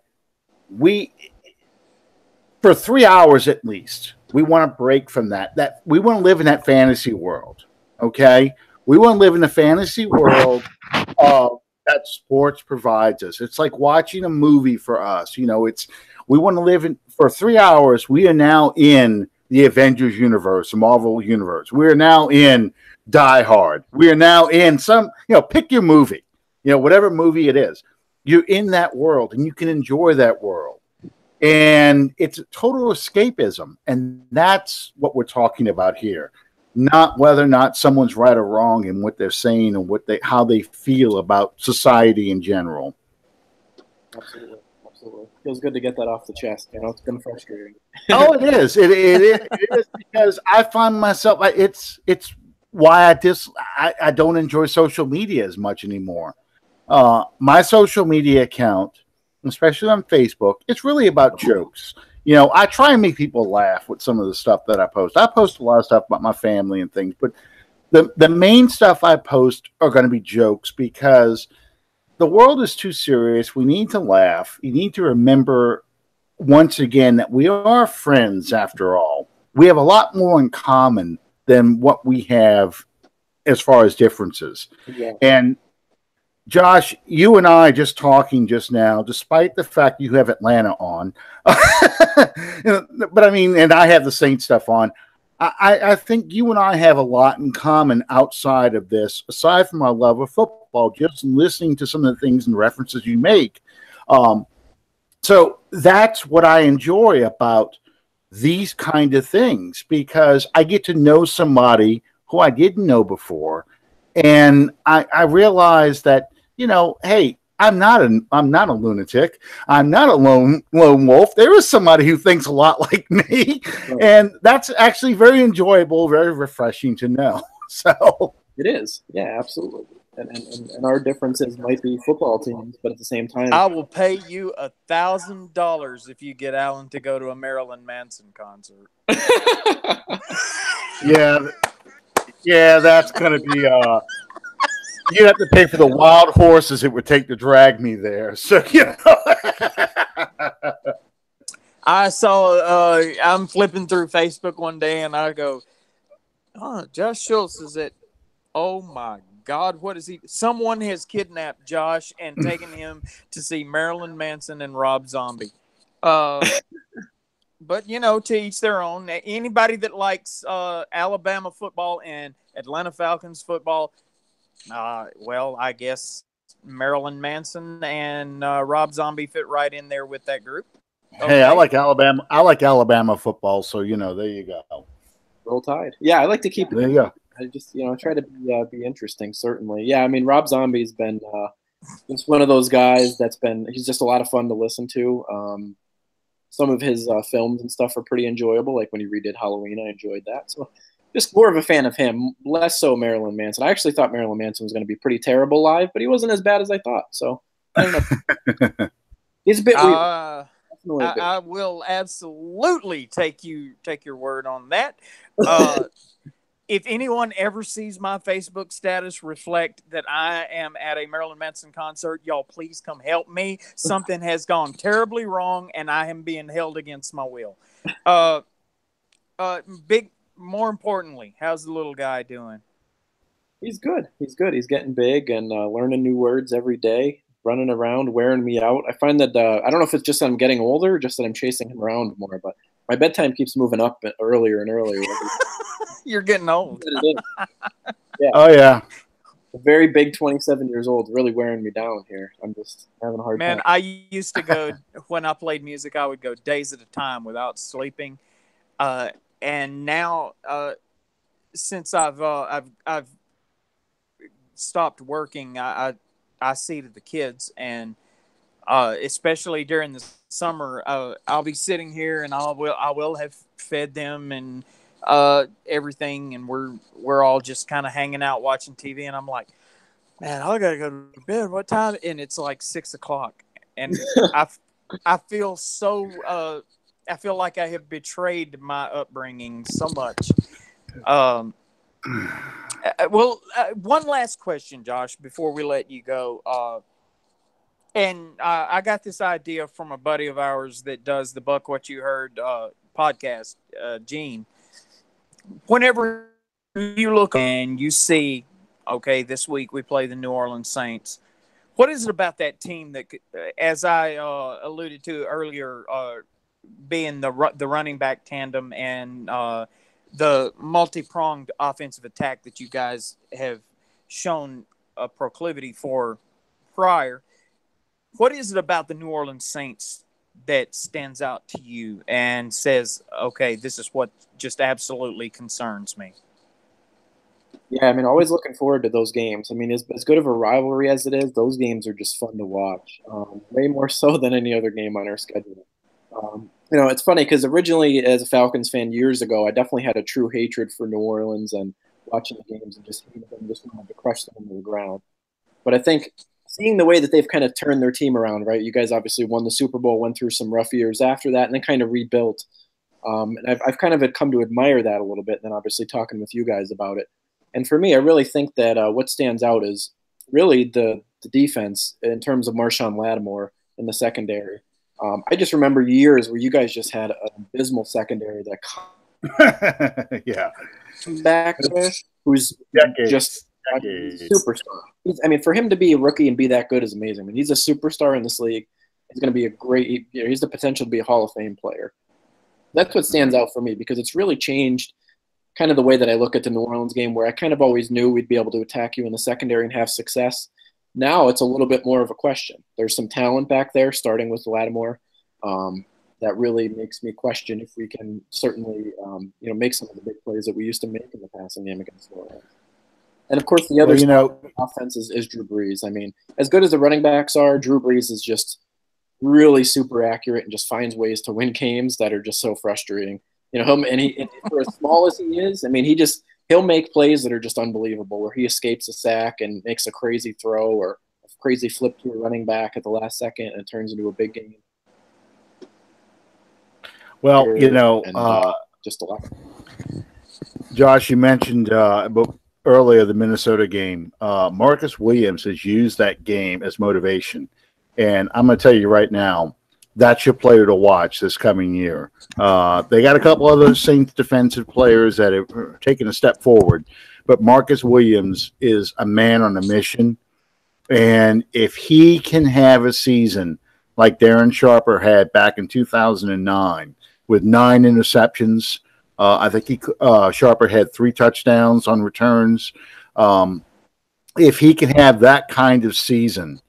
for 3 hours at least, we want to break from that. That we want to live in that fantasy world, okay? We want to live in the fantasy world that sports provides us. It's like watching a movie for us. We want to live in for 3 hours. We are now in the Avengers universe, the Marvel universe. We are now in Die Hard. We are now in some, pick your movie, whatever movie it is. You're in that world, and you can enjoy that world. And it's a total escapism. And that's what we're talking about here. Not whether or not someone's right or wrong in what they're saying and how they feel about society in general. Absolutely. Feels good to get that off the chest. It's been frustrating. Oh, it is. It is because I find myself, it's why I don't enjoy social media as much anymore. My social media account, especially on Facebook, it's really about jokes. I try and make people laugh with some of the stuff that I post. I post a lot of stuff about my family and things, but the main stuff I post are going to be jokes because the world is too serious. We need to laugh. You need to remember once again that we are friends after all. We have a lot more in common than what we have as far as differences. Yeah. And Josh, you and I just talking just now, despite the fact you have Atlanta on, but I mean, and I have the Saints stuff on, I think you and I have a lot in common outside of this, aside from our love of football, just listening to some of the things and references you make. So that's what I enjoy about these kind of things, because I get to know somebody who I didn't know before. And I realize that, hey, I'm not a lunatic. I'm not a lone wolf. There is somebody who thinks a lot like me, and that's actually very enjoyable, very refreshing to know. So it is, yeah, absolutely. And our differences might be football teams, but at the same time, I will pay you $1,000 if you get Alan to go to a Marilyn Manson concert. Yeah, that's gonna be. You'd have to pay for the wild horses it would take to drag me there. So, I saw, I'm flipping through Facebook one day and I go, Josh Schultz is it? Oh my God, what is he? Someone has kidnapped Josh and taken him to see Marilyn Manson and Rob Zombie. But, to each their own. Anybody that likes Alabama football and Atlanta Falcons football, well, I guess Marilyn Manson and Rob Zombie fit right in there with that group. Okay. Hey, I like Alabama. I like Alabama football, so there you go. Roll Tide. Yeah, I like to keep it. There you go. I just try to be interesting. Certainly, yeah. I mean, Rob Zombie's been it's one of those guys he's just a lot of fun to listen to. Some of his films and stuff are pretty enjoyable. Like when he redid Halloween, I enjoyed that. So. Just more of a fan of him, less so Marilyn Manson. I actually thought Marilyn Manson was going to be pretty terrible live, but he wasn't as bad as I thought. So I don't know. He's a bit weird. I will absolutely take your word on that. if anyone ever sees my Facebook status reflect that I am at a Marilyn Manson concert, y'all please come help me. Something has gone terribly wrong, and I am being held against my will. More importantly, how's the little guy doing? He's good. He's good. He's getting big and learning new words every day, running around, wearing me out. I find that I don't know if it's just that I'm getting older or just that I'm chasing him around more, but my bedtime keeps moving up earlier and earlier. You're getting old. Yeah. Oh, yeah. A very big 27 years old, really wearing me down here. I'm just having a hard time. Man, I used to go, when I played music, I would go days at a time without sleeping. And now, since I've stopped working, I see to the kids, and especially during the summer, I'll be sitting here and I will have fed them and everything, and we're all just kind of hanging out watching TV, and I'm like, man, I gotta go to bed. What time? And it's like 6 o'clock, and I feel so. I feel like I have betrayed my upbringing so much. One last question, Josh, before we let you go. I got this idea from a buddy of ours that does the Buck What You Heard podcast, Gene. Whenever you look and you see, okay, this week we play the New Orleans Saints, what is it about that team that, as I alluded to earlier, being the running back tandem and the multi-pronged offensive attack that you guys have shown a proclivity for prior, what is it about the New Orleans Saints that stands out to you and says, okay, this is what just absolutely concerns me? Yeah, I mean, always looking forward to those games. I mean, as good of a rivalry as it is, those games are just fun to watch, way more so than any other game on our schedule. It's funny because originally, as a Falcons fan years ago, I definitely had a true hatred for New Orleans and watching the games and just hated them, just wanted to crush them into the ground. But I think seeing the way that they've kind of turned their team around, right? You guys obviously won the Super Bowl, went through some rough years after that, and then kind of rebuilt. And I've kind of come to admire that a little bit, and then obviously talking with you guys about it. And for me, I really think that what stands out is really the defense in terms of Marshawn Lattimore in the secondary. I just remember years where you guys just had an abysmal secondary that yeah, back there who's just a superstar. For him to be a rookie and be that good is amazing. I mean, he's a superstar in this league. He's going to be a great – he's the potential to be a Hall of Fame player. That's what stands out for me because it's really changed kind of the way that I look at the New Orleans game, where I kind of always knew we'd be able to attack you in the secondary and have success. Now it's a little bit more of a question. There's some talent back there, starting with Lattimore, that really makes me question if we can certainly, make some of the big plays that we used to make in the passing game against New Orleans. And, of course, the other offense is Drew Brees. I mean, as good as the running backs are, Drew Brees is just really super accurate and just finds ways to win games that are just so frustrating. For as small as he is, I mean, he'll make plays that are just unbelievable, where he escapes a sack and makes a crazy throw or a crazy flip to a running back at the last second, and it turns into a big game. Well, just a lot. Josh, you mentioned earlier the Minnesota game. Marcus Williams has used that game as motivation, and I'm going to tell you right now, that's your player to watch this coming year. They got a couple other Saints defensive players that have taken a step forward, but Marcus Williams is a man on a mission. And if he can have a season like Darren Sharper had back in 2009 with 9 interceptions, I think Sharper had 3 touchdowns on returns. If he can have that kind of season,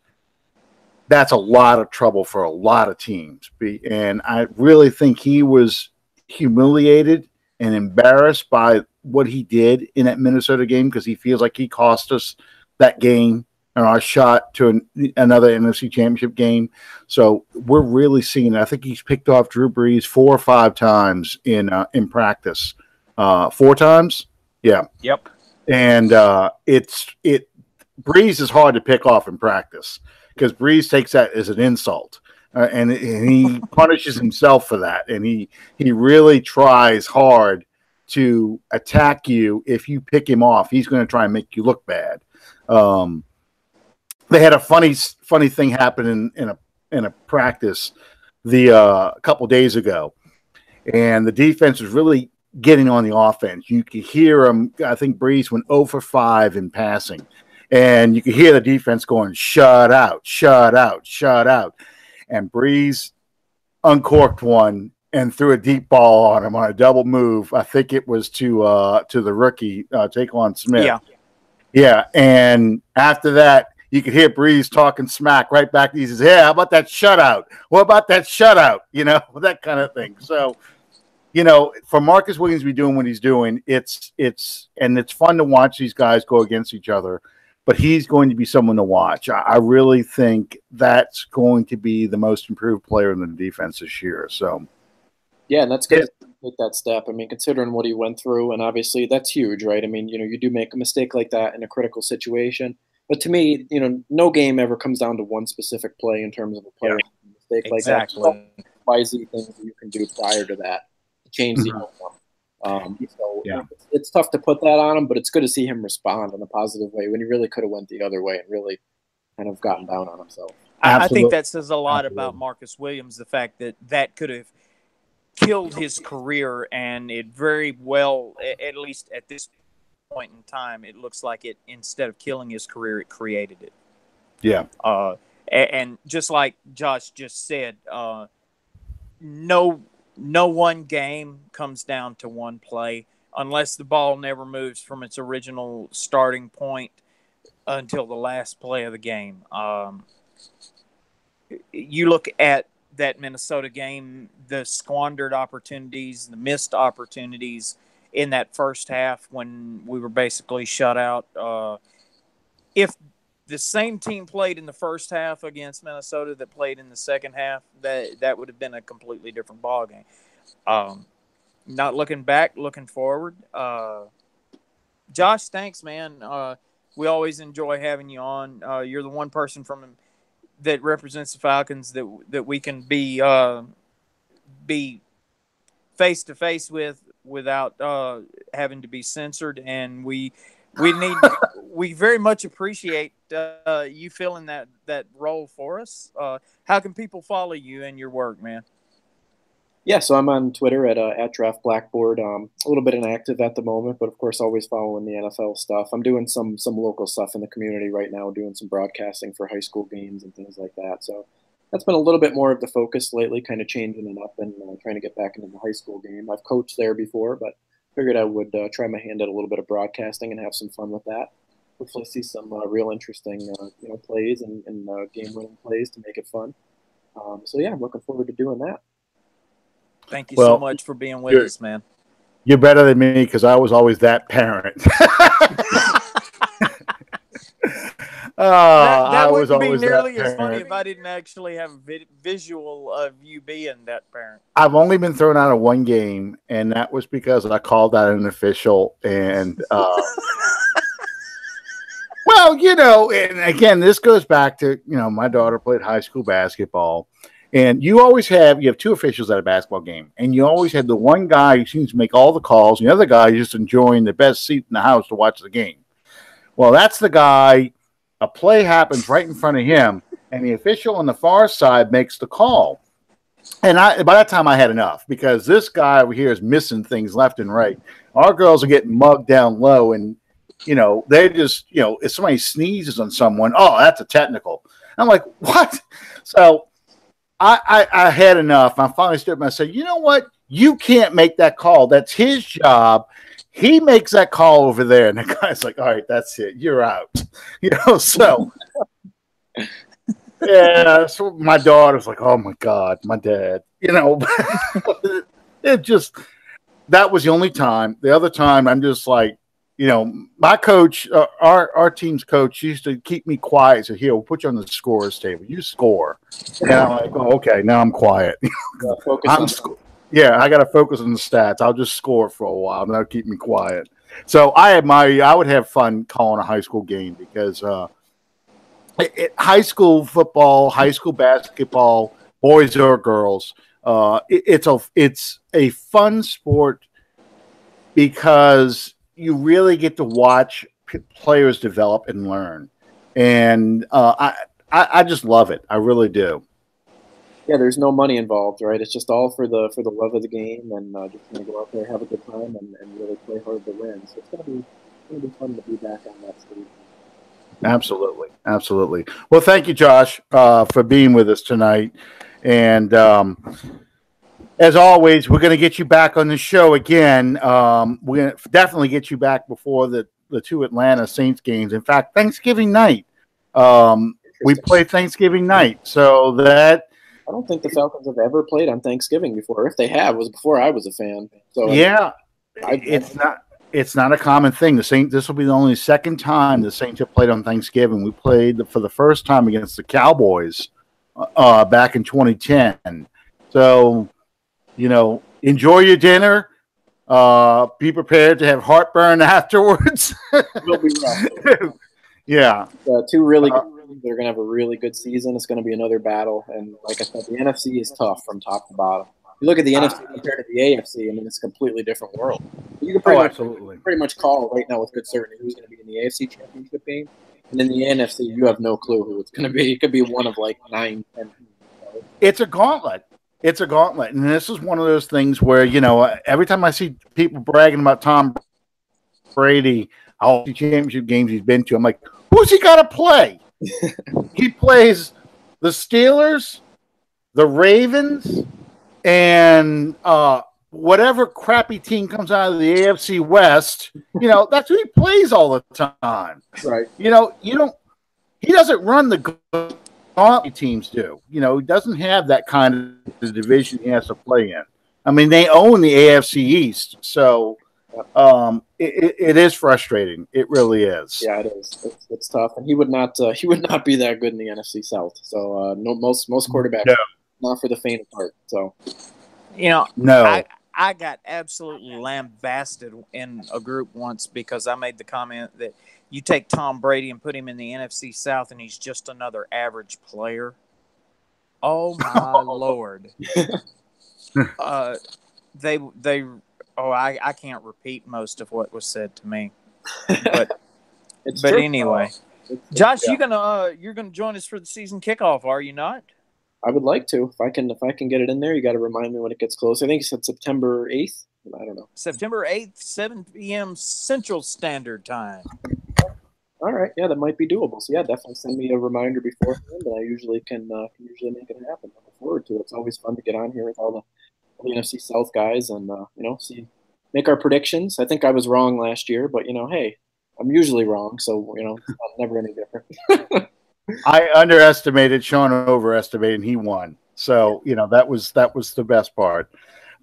that's a lot of trouble for a lot of teams. And I really think he was humiliated and embarrassed by what he did in that Minnesota game because he feels like he cost us that game and our shot to another NFC Championship game. So we're really seeing it. I think he's picked off Drew Brees 4 or 5 times in practice. 4 times? Yeah. Yep. And Brees is hard to pick off in practice, because Brees takes that as an insult, and he punishes himself for that, and he really tries hard to attack you if you pick him off. He's going to try and make you look bad. They had a funny thing happen in a practice a couple days ago, and the defense was really getting on the offense. You could hear them. I think Breeze went 0 for 5 in passing, and you could hear the defense going, "Shut out, shut out, shut out." And Breeze uncorked one and threw a deep ball on him on a double move. I think it was to the rookie, Taquan Smith. Yeah. And after that, you could hear Breeze talking smack right back. He says, "Yeah, how about that shutout? What about that shutout?" That kind of thing. So, for Marcus Williams to be doing what he's doing, it's fun to watch these guys go against each other. But he's going to be someone to watch. I really think that's going to be the most improved player in the defense this year. So, yeah, and that's good to take that step. I mean, considering what he went through, and obviously that's huge, right? I mean, you do make a mistake like that in a critical situation. But to me, no game ever comes down to one specific play in terms of a player mistake like that. XYZ things that you can do prior to that to change the outcome. It's tough to put that on him, but it's good to see him respond in a positive way when he really could have went the other way and really kind of gotten down on himself. I think that says a lot about Marcus Williams, the fact that could have killed his career, and it very well, at least at this point in time, it looks like it, instead of killing his career, it created it. Yeah. And just like Josh just said, no one game comes down to one play unless the ball never moves from its original starting point until the last play of the game. You look at that Minnesota game, the squandered opportunities, the missed opportunities in that first half when we were basically shut out. If the same team played in the first half against Minnesota that played in the second half, that would have been a completely different ballgame. Not looking back, looking forward. Josh, thanks, man. We always enjoy having you on. You're the one person that represents the Falcons that we can be face to face with without having to be censored, and we very much appreciate you filling that role for us. How can people follow you and your work, man? Yeah, so I'm on Twitter at @draftblackboard. A little bit inactive at the moment, but of course always following the NFL stuff. I'm doing some local stuff in the community right now, doing some broadcasting for high school games and things like that. So that's been a little bit more of the focus lately, kind of changing it up and trying to get back into the high school game. I've coached there before, but figured I would try my hand at a little bit of broadcasting and have some fun with that. Hopefully see some real interesting plays and game-winning plays to make it fun. So yeah, I'm looking forward to doing that. Thank you so much for being with us, man. You're better than me because I was always that parent. That wouldn't be nearly as funny if I didn't actually have a visual of you being that parent. I've only been thrown out of one game, and that was because I called out an official. And well, and again, this goes back to my daughter played high school basketball. And you have two officials at a basketball game, and you always have the one guy who seems to make all the calls, and the other guy just enjoying the best seat in the house to watch the game. Well, that's the guy. A play happens right in front of him, and the official on the far side makes the call. And by that time, I had enough because this guy over here is missing things left and right. Our girls are getting mugged down low, and they just if somebody sneezes on someone, oh, that's a technical. I'm like, what? So I had enough. I finally stood up and I said, you know what? You can't make that call. That's his job. He makes that call over there. And the guy's like, all right, that's it. You're out. So yeah. So my daughter's like, oh my God, my dad. It just, that was the only time. The other time I'm just like, my coach, our team's coach used to keep me quiet. So here, we'll put you on the scorers table. You score. And I'm like, oh, okay, now I'm quiet. I got to focus on the stats. I'll just score for a while, and that'll keep me quiet. So I would have fun calling a high school game because high school football, high school basketball, boys or girls, it's a fun sport because you really get to watch players develop and learn. And I just love it. I really do. Yeah, there's no money involved, right? It's just all for the love of the game, and just going to go out there, have a good time, and really play hard to win. So it's going to be fun to be back on that stage. Absolutely, absolutely. Well, thank you, Josh, for being with us tonight. And as always, we're going to get you back on the show again. We're going to definitely get you back before the two Atlanta Saints games. In fact, Thanksgiving night. We play Thanksgiving night, so that. I don't think the Falcons have ever played on Thanksgiving before. If they have, it was before I was a fan. So yeah, it's not a common thing. This will be the only second time the Saints have played on Thanksgiving. We played for the first time against the Cowboys back in 2010. So, enjoy your dinner. Be prepared to have heartburn afterwards. It'll be rough. Yeah. Two really good. They're going to have a really good season. It's going to be another battle. And like I said, the NFC is tough from top to bottom. You look at the NFC compared to the AFC, I mean, it's a completely different world. You can pretty much call right now with good certainty who's going to be in the AFC Championship game. And in the NFC, you have no clue who it's going to be. It could be one of like 9, 10. It's a gauntlet. It's a gauntlet. And this is one of those things where, every time I see people bragging about Tom Brady, all the championship games he's been to, I'm like, who's he got to play? He plays the Steelers, the Ravens, and whatever crappy team comes out of the AFC West. That's who he plays all the time. Right. He doesn't run the gauntlet teams do. He doesn't have that kind of division he has to play in. I mean, they own the AFC East, so it is frustrating. It really is. Yeah, it is. It's tough, and he would not be that good in the NFC South. So most quarterbacks not for the faint of heart. So no. I got absolutely lambasted in a group once because I made the comment that you take Tom Brady and put him in the NFC South, and he's just another average player. Oh my Lord! I can't repeat most of what was said to me, but anyway, Josh, you're gonna join us for the season kickoff, are you not? I would like to. If I can get it in there, you got to remind me when it gets close. I think you said September 8th. I don't know. September 8th, 7 p.m. Central Standard Time. All right, yeah, that might be doable. So yeah, definitely send me a reminder beforehand, and I usually can make it happen. I look forward to it. It's always fun to get on here with all the NFC South guys and make our predictions. I think I was wrong last year, but hey, I'm usually wrong, so it's never any different. I underestimated, Sean overestimated, and he won. So that was the best part.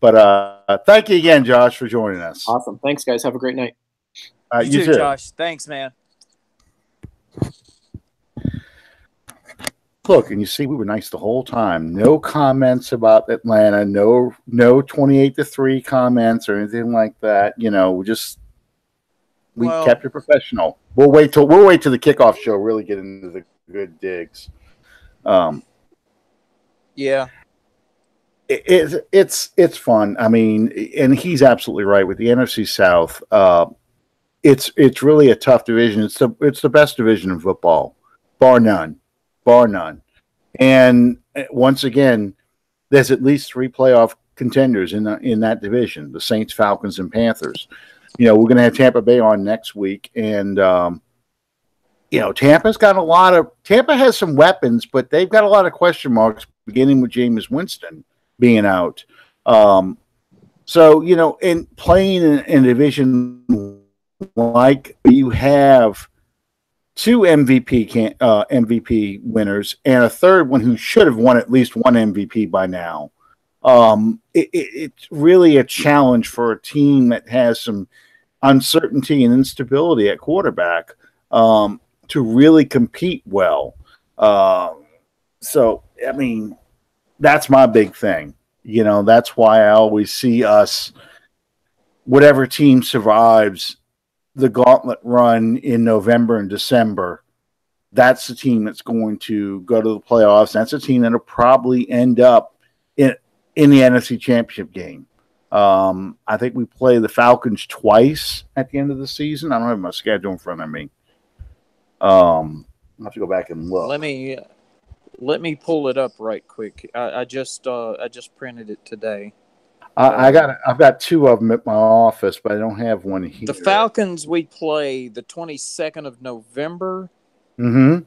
But thank you again, Josh, for joining us. Awesome, thanks, guys. Have a great night. You too, Josh. Thanks, man. Look, and you see, we were nice the whole time. No comments about Atlanta. No 28-3 comments or anything like that. We kept it professional. We'll wait till the kickoff show really get into the good digs. Yeah, it's fun. I mean, and he's absolutely right with the NFC South. It's really a tough division. It's the best division in football, bar none. And once again, there's at least 3 playoff contenders in that division: the Saints, Falcons, and Panthers. We're going to have Tampa Bay on next week, and Tampa has some weapons, but they've got a lot of question marks, beginning with Jameis Winston being out. So in playing in a division like you have 2 MVP winners and a third one who should have won at least one MVP by now. It's really a challenge for a team that has some uncertainty and instability at quarterback to really compete well. So, I mean, that's my big thing. That's why I always see us, whatever team survives the gauntlet run in November and December, that's the team that's going to go to the playoffs. That's a team that'll probably end up in the NFC Championship game. I think we play the Falcons twice at the end of the season. I don't have my schedule in front of me. I'll have to go back and look. Let me pull it up right quick. I just printed it today. I've got two of them at my office, but I don't have one here. The Falcons, we play the 22nd of November. Mm-hmm.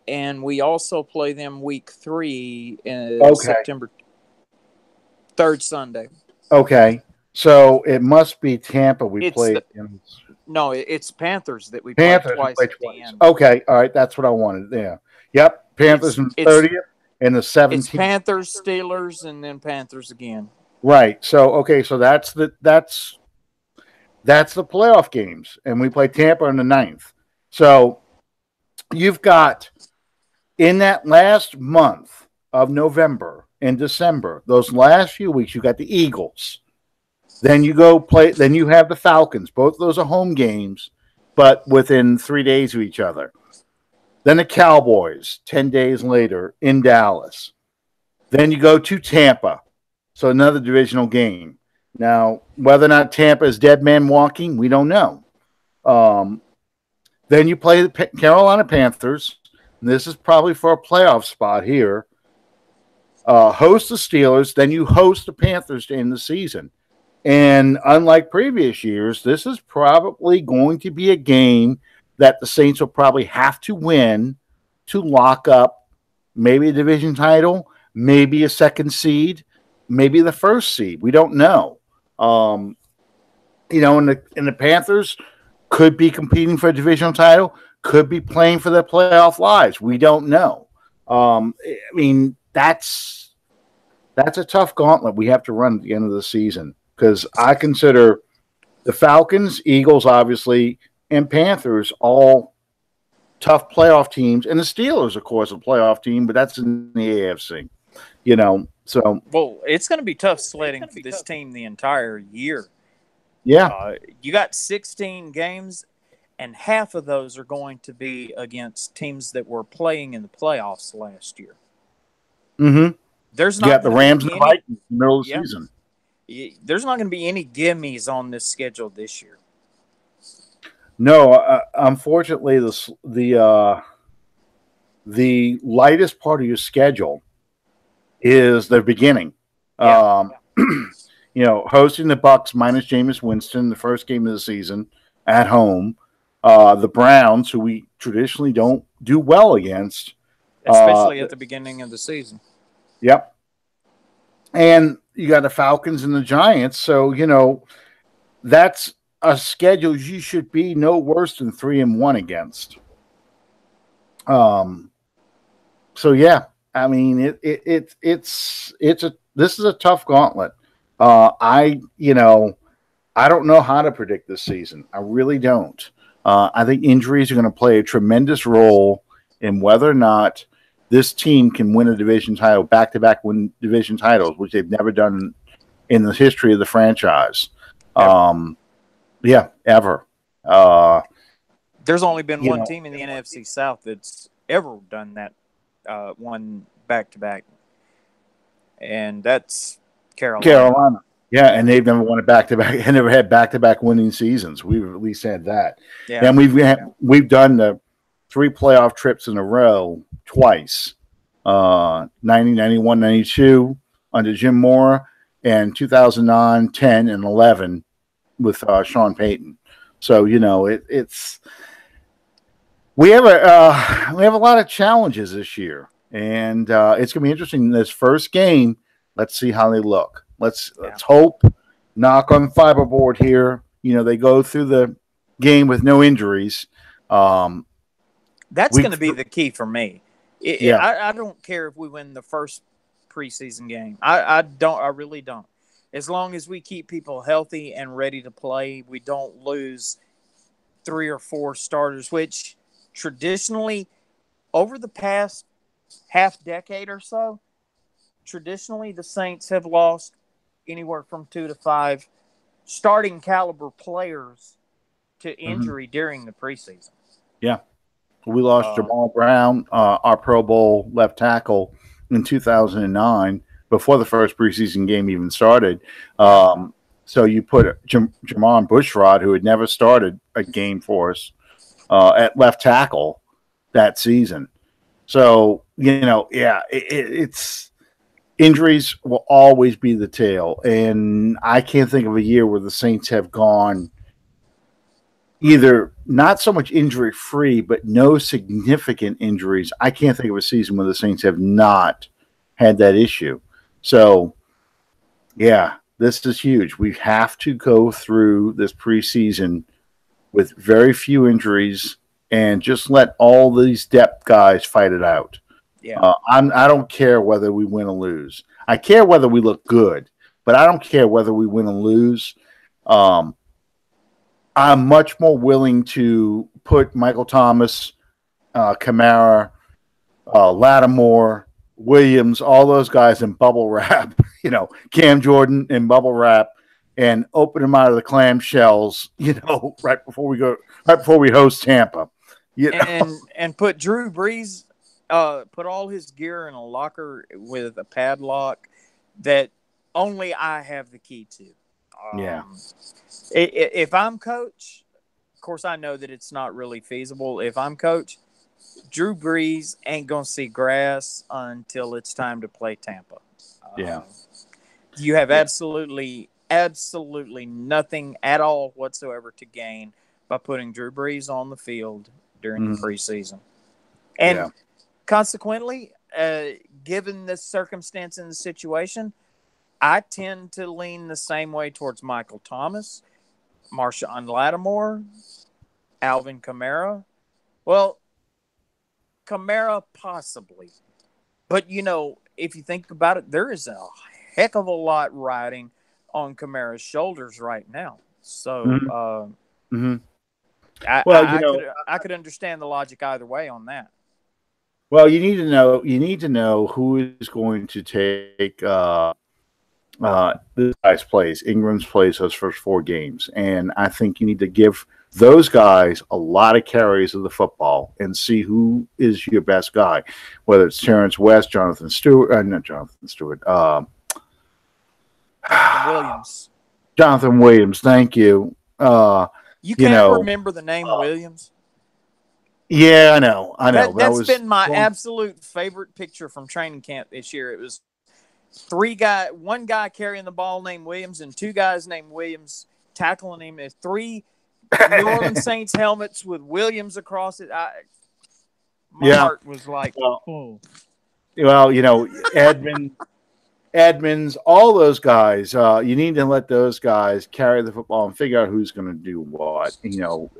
And we also play them week 3 in September, third Sunday. Okay. So it must be Tampa we played. No, it's Panthers that we Panthers play twice. At the end. Okay. All right. That's what I wanted. Yeah. Yep. Panthers in the 30th and the 17th. It's Panthers, Steelers, and then Panthers again. Right. So, okay. So that's the playoff games. And we play Tampa on the 9th. So you've got in that last month of November and December, those last few weeks, you got the Eagles. Then you go play. Then you have the Falcons. Both of those are home games, but within 3 days of each other. Then the Cowboys 10 days later in Dallas. Then you go to Tampa, so another divisional game. Now, whether or not Tampa is dead man walking, we don't know. Then you play the Carolina Panthers. And this is probably for a playoff spot here. Host the Steelers, then you host the Panthers to end the season. And unlike previous years, this is probably going to be a game that the Saints will probably have to win to lock up maybe a division title, maybe a second seed, maybe the first seed. We don't know. And the Panthers could be competing for a divisional title, could be playing for their playoff lives. We don't know. I mean, that's a tough gauntlet we have to run at the end of the season because I consider the Falcons, Eagles, obviously, and Panthers all tough playoff teams. And the Steelers, of course, a playoff team, but that's in the AFC. So. Well, it's going to be tough sledding for this team the entire year. Yeah. You got 16 games, and half of those are going to be against teams that were playing in the playoffs last year. Mm-hmm. There's not the Rams and the Vikings in the middle of the season. There's not going to be any gimmies on this schedule this year. No, unfortunately, the lightest part of your schedule is the beginning. Hosting the Bucs minus Jameis Winston, the first game of the season at home. The Browns, who we traditionally don't do well against. Especially at the beginning of the season. Yep. And you got the Falcons and the Giants. So, that's a schedule you should be no worse than 3-1 against. So, yeah. I mean, this is a tough gauntlet. I don't know how to predict this season. I really don't. I think injuries are going to play a tremendous role in whether or not this team can win a division title, back-to-back win division titles, which they've never done in the history of the franchise. Ever. There's only been one team in the NFC South that's ever done that, one back-to-back, and that's Carolina. Yeah, and they've never won a back-to-back and never had back-to-back winning seasons. We've at least had that. Yeah. And we've done the 3 playoff trips in a row twice. 90, 91, 92 under Jim Mora, and 2009, 10, and 11 with Sean Payton. So, it's we have a lot of challenges this year, and it's going to be interesting in this first game. Let's see how they look. Let's hope, knock on the fiberboard here. They go through the game with no injuries. That's going to be the key for me. I don't care if we win the first preseason game. I really don't. As long as we keep people healthy and ready to play, we don't lose 3 or 4 starters, which traditionally over the past half decade or so, traditionally the Saints have lost anywhere from 2 to 5 starting caliber players to injury during the preseason. Yeah. We lost Jamal Brown, our Pro Bowl left tackle, in 2009 before the first preseason game even started. So you put Jamon Bushrod, who had never started a game for us, at left tackle that season. So, it's injuries will always be the tail. And I can't think of a year where the Saints have gone either not so much injury free, but no significant injuries. I can't think of a season where the Saints have not had that issue. So, yeah, this is huge. We have to go through this preseason with very few injuries and just let all these depth guys fight it out. Yeah. I don't care whether we win or lose. I care whether we look good, but I don't care whether we win or lose. I'm much more willing to put Michael Thomas, Kamara, Lattimore, Williams, all those guys in bubble wrap, Cam Jordan in bubble wrap, and open them out of the clamshells, right before we host Tampa. And put Drew Brees, put all his gear in a locker with a padlock that only I have the key to. If I'm coach, of course I know that it's not really feasible. If I'm coach, Drew Brees ain't going to see grass until it's time to play Tampa. You have absolutely nothing at all whatsoever to gain by putting Drew Brees on the field during the preseason. And consequently, given the circumstance and the situation, I tend to lean the same way towards Michael Thomas, Marshawn Lattimore, Alvin Kamara. Well, Kamara possibly. But, if you think about it, there is a heck of a lot riding on Kamara's shoulders right now. So, I could understand the logic either way on that. Well, you need to know who is going to take this guy's place, Ingram's place, those first 4 games. And I think you need to give those guys a lot of carries of the football and see who is your best guy, whether it's Terrence West, Jonathan Stewart, Williams. Jonathan Williams, thank you. You can't remember the name Williams? Yeah, I know. That's been my absolute favorite picture from training camp this year. It was one guy carrying the ball named Williams and 2 guys named Williams tackling him. There's 3 New Orleans Saints helmets with Williams across it. My heart was like, oh. Well, Edmonds, all those guys, you need to let those guys carry the football and figure out who's going to do what.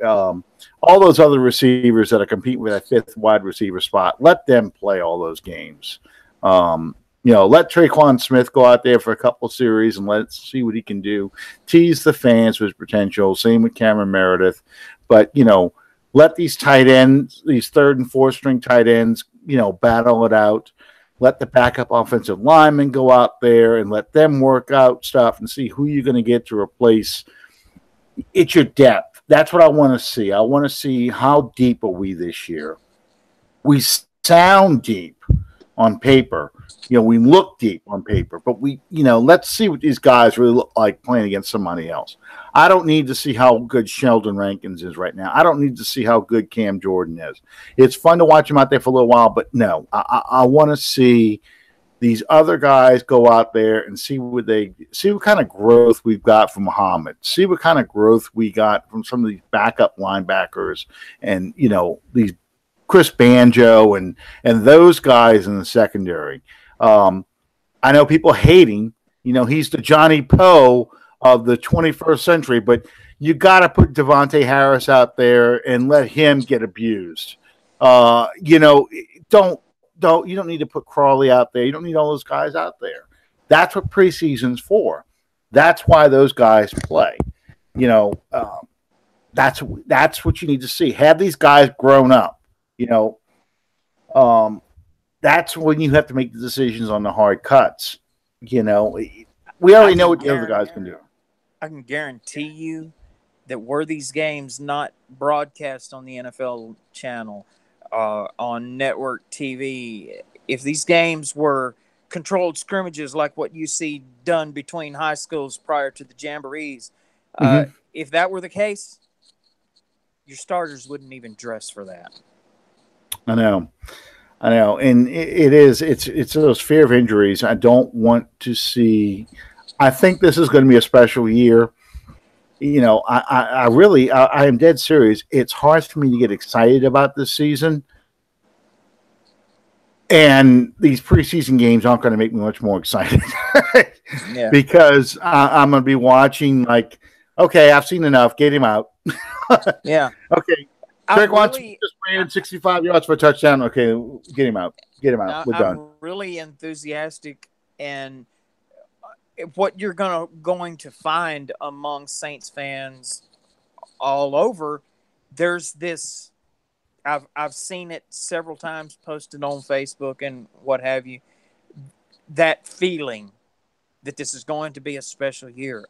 All those other receivers that are competing with that 5th wide receiver spot, let them play all those games. Let Traquan Smith go out there for a couple series and let's see what he can do. Tease the fans with his potential. Same with Cameron Meredith. But, let these tight ends, these 3rd and 4th string tight ends, battle it out. Let the backup offensive linemen go out there and let them work out stuff and see who you're going to get to replace. It's your depth. That's what I want to see. I want to see how deep are we this year. We sound deep on paper. We look deep on paper, but let's see what these guys really look like playing against somebody else. I don't need to see how good Sheldon Rankins is right now. I don't need to see how good Cam Jordan is. It's fun to watch him out there for a little while, but no, I want to see these other guys go out there and see what kind of growth we've got from Muhammad. See what kind of growth we got from some of these backup linebackers and, these Chris Banjo and those guys in the secondary. I know people hating, he's the Johnny Poe of the 21st century, but you got to put Devontae Harris out there and let him get abused. You don't need to put Crawley out there. You don't need all those guys out there. That's what preseason's for. That's why those guys play. That's what you need to see. Have these guys grown up, that's when you have to make the decisions on the hard cuts. We already know what the other guys can do. I can guarantee you that were these games not broadcast on the NFL channel, on network TV, if these games were controlled scrimmages like what you see done between high schools prior to the jamborees. Mhm. If that were the case, your starters wouldn't even dress for that. I know. And it's those fear of injuries. I don't want to see. I think this is going to be a special year. I am dead serious. It's hard for me to get excited about this season, and these preseason games aren't going to make me much more excited Yeah. because I'm going to be watching like, okay, I've seen enough. Get him out. Yeah. Okay. Drake wants just ran 65 yards for a touchdown. Okay, get him out. Get him out. We're done. I'm really enthusiastic, and what you're going to find among Saints fans all over, there's this. I've seen it several times posted on Facebook and what have you. That feeling that this is going to be a special year,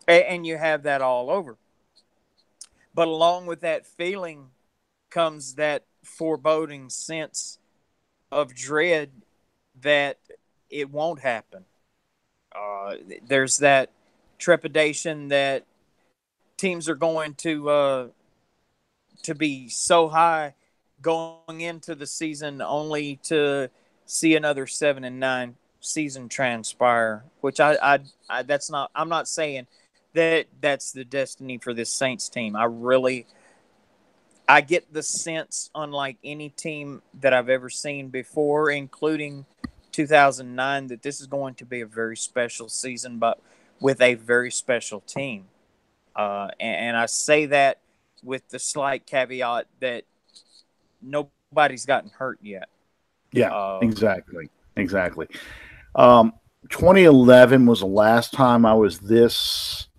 and you have that all over. But along with that feeling comes that foreboding sense of dread that it won't happen. There's that trepidation that teams are going to be so high going into the season only to see another 7-9 season transpire. Which that's not. I'm not saying that's the destiny for this Saints team. I get the sense, unlike any team that I've ever seen before, including 2009, that this is going to be a very special season, but with a very special team. And I say that with the slight caveat that nobody's gotten hurt yet. Yeah, exactly. 2011 was the last time I was this.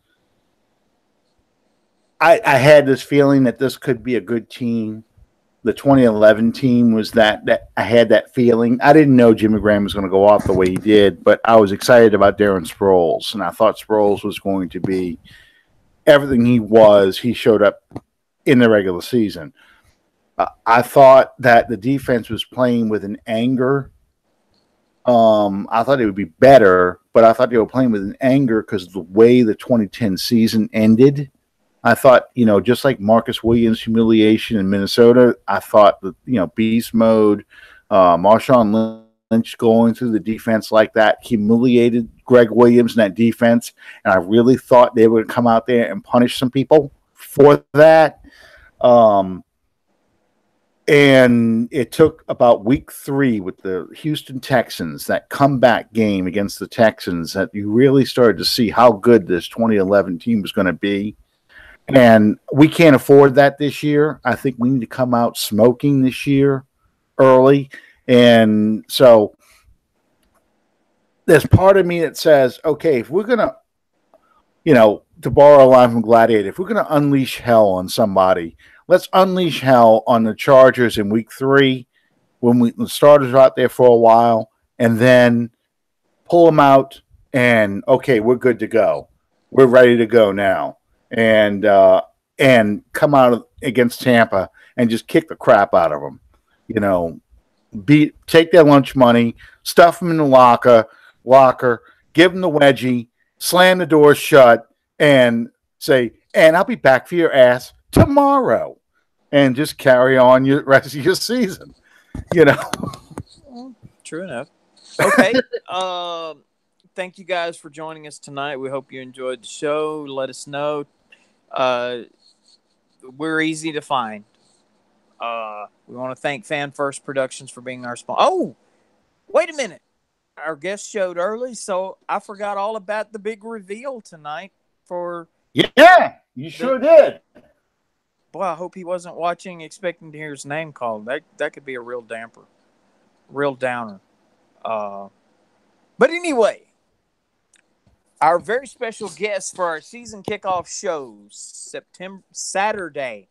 I had this feeling that this could be a good team. The 2011 team was that I had that feeling. I didn't know Jimmy Graham was going to go off the way he did, but I was excited about Darren Sproles, and I thought Sproles was going to be everything he was. He showed up in the regular season. I thought that the defense was playing with an anger. I thought it would be better, but I thought they were playing with an anger because of the way the 2010 season ended. I thought, just like Marcus Williams' humiliation in Minnesota, I thought that, beast mode, Marshawn Lynch going through the defense like that humiliated Greg Williams in that defense. And I really thought they would come out there and punish some people for that. And it took about week 3 with the Houston Texans, that comeback game against the Texans, that you really started to see how good this 2011 team was going to be. And we can't afford that this year. I think we need to come out smoking this year early. And so there's part of me that says, okay, if we're going to, to borrow a line from Gladiator, if we're going to unleash hell on somebody, let's unleash hell on the Chargers in week 3 when the starters are out there for a while, and then pull them out and, okay, we're good to go. We're ready to go now. And come out against Tampa and just kick the crap out of them. Take their lunch money, stuff them in the locker, give them the wedgie, slam the door shut, and say, and I'll be back for your ass tomorrow, and just carry on your rest of your season. True enough. Okay. Thank you guys for joining us tonight. We hope you enjoyed the show. Let us know. We're easy to find. We want to thank Fan First Productions for being our sponsor. Oh, wait a minute. Our guest showed early, so I forgot all about the big reveal tonight for... Yeah, you sure did. Boy, I hope he wasn't watching expecting to hear his name called. That could be a real damper. Real downer. But anyway, our very special guest for our season kickoff shows, Saturday.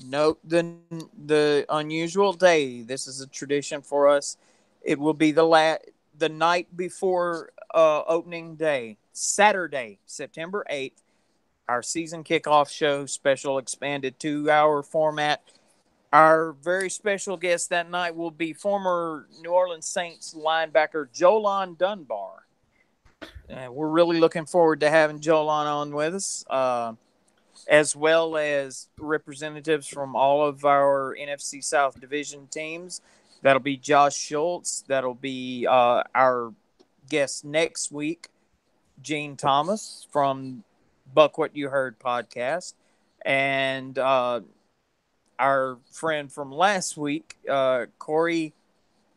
Note the unusual day. This is a tradition for us. It will be the night before opening day, Saturday, September 8th. Our season kickoff show, special expanded 2-hour format. Our very special guest that night will be former New Orleans Saints linebacker Jolon Dunbar. We're really looking forward to having Jolon on with us, as well as representatives from all of our NFC South Division teams. That'll be Josh Schultz. That'll be our guest next week, Gene Thomas from Buck What You Heard podcast. And our friend from last week, Corey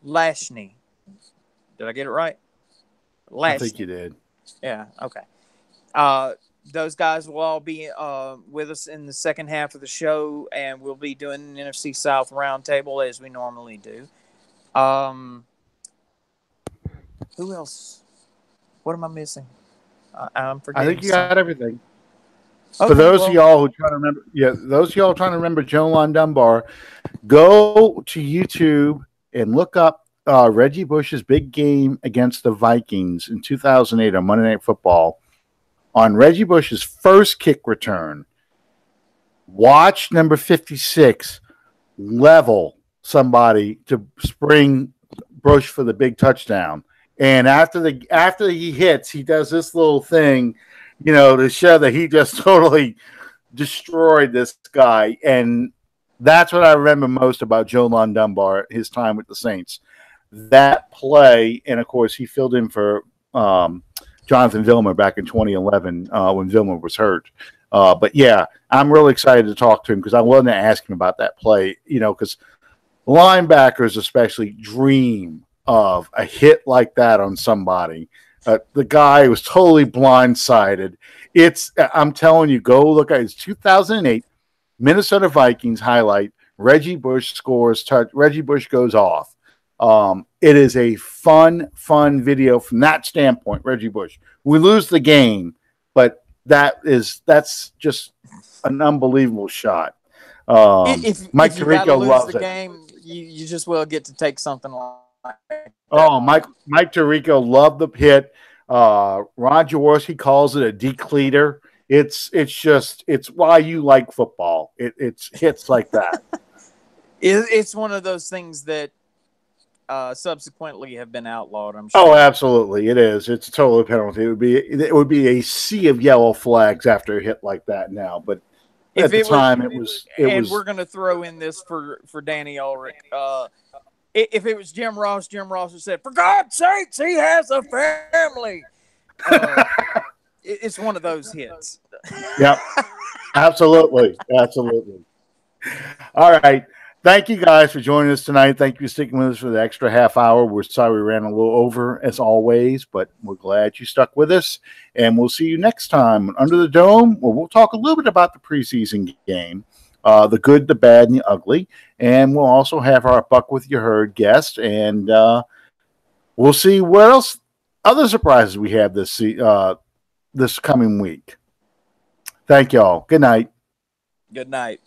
Lashney. Did I get it right? Lashney. I think you did. Yeah, okay. Those guys will all be with us in the second half of the show, and we'll be doing an NFC South roundtable as we normally do. Who else? What am I missing? I'm forgetting. I think you got everything. Okay, For those of y'all who trying to remember, those of y'all trying to remember Jolon Dunbar, go to YouTube and look up Reggie Bush's big game against the Vikings in 2008 on Monday Night Football. On Reggie Bush's first kick return, watch number 56 level somebody to spring Bush for the big touchdown. And after he hits, he does this little thing, to show that he just totally destroyed this guy. And that's what I remember most about Jolon Dunbar, his time with the Saints. That play, and of course, he filled in for Jonathan Vilmer back in 2011 when Vilmer was hurt. But yeah, I'm really excited to talk to him because I wanted to ask him about that play, because linebackers especially dream of a hit like that on somebody. The guy was totally blindsided. I'm telling you, go look at his 2008 Minnesota Vikings highlight. Reggie Bush scores, Reggie Bush goes off. It is a fun video from that standpoint, Reggie Bush. We lose the game, but that's just an unbelievable shot. Mike Tirico loves the it. Game, you just will get to take something like that. Oh, Mike Tirico loved the hit. Ron Jaworski calls it a decleater. It's why you like football. It's hits like that. It's one of those things that subsequently have been outlawed, I'm sure. Oh, absolutely, it is. It's a total penalty. It would be a sea of yellow flags after a hit like that now. But at the time, it was. We're going to throw in this for Danny Ulrich. If it was Jim Ross would say, "For God's sakes, he has a family." It's one of those hits. Yep, absolutely. All right. Thank you guys for joining us tonight. Thank you for sticking with us for the extra half hour. We're sorry we ran a little over as always, but we're glad you stuck with us. And we'll see you next time Under the Dome, where we'll talk a little bit about the preseason game, the good, the bad, and the ugly. And we'll also have our Buck With You Heard guest. And we'll see what else, other surprises we have this coming week. Thank y'all. Good night. Good night.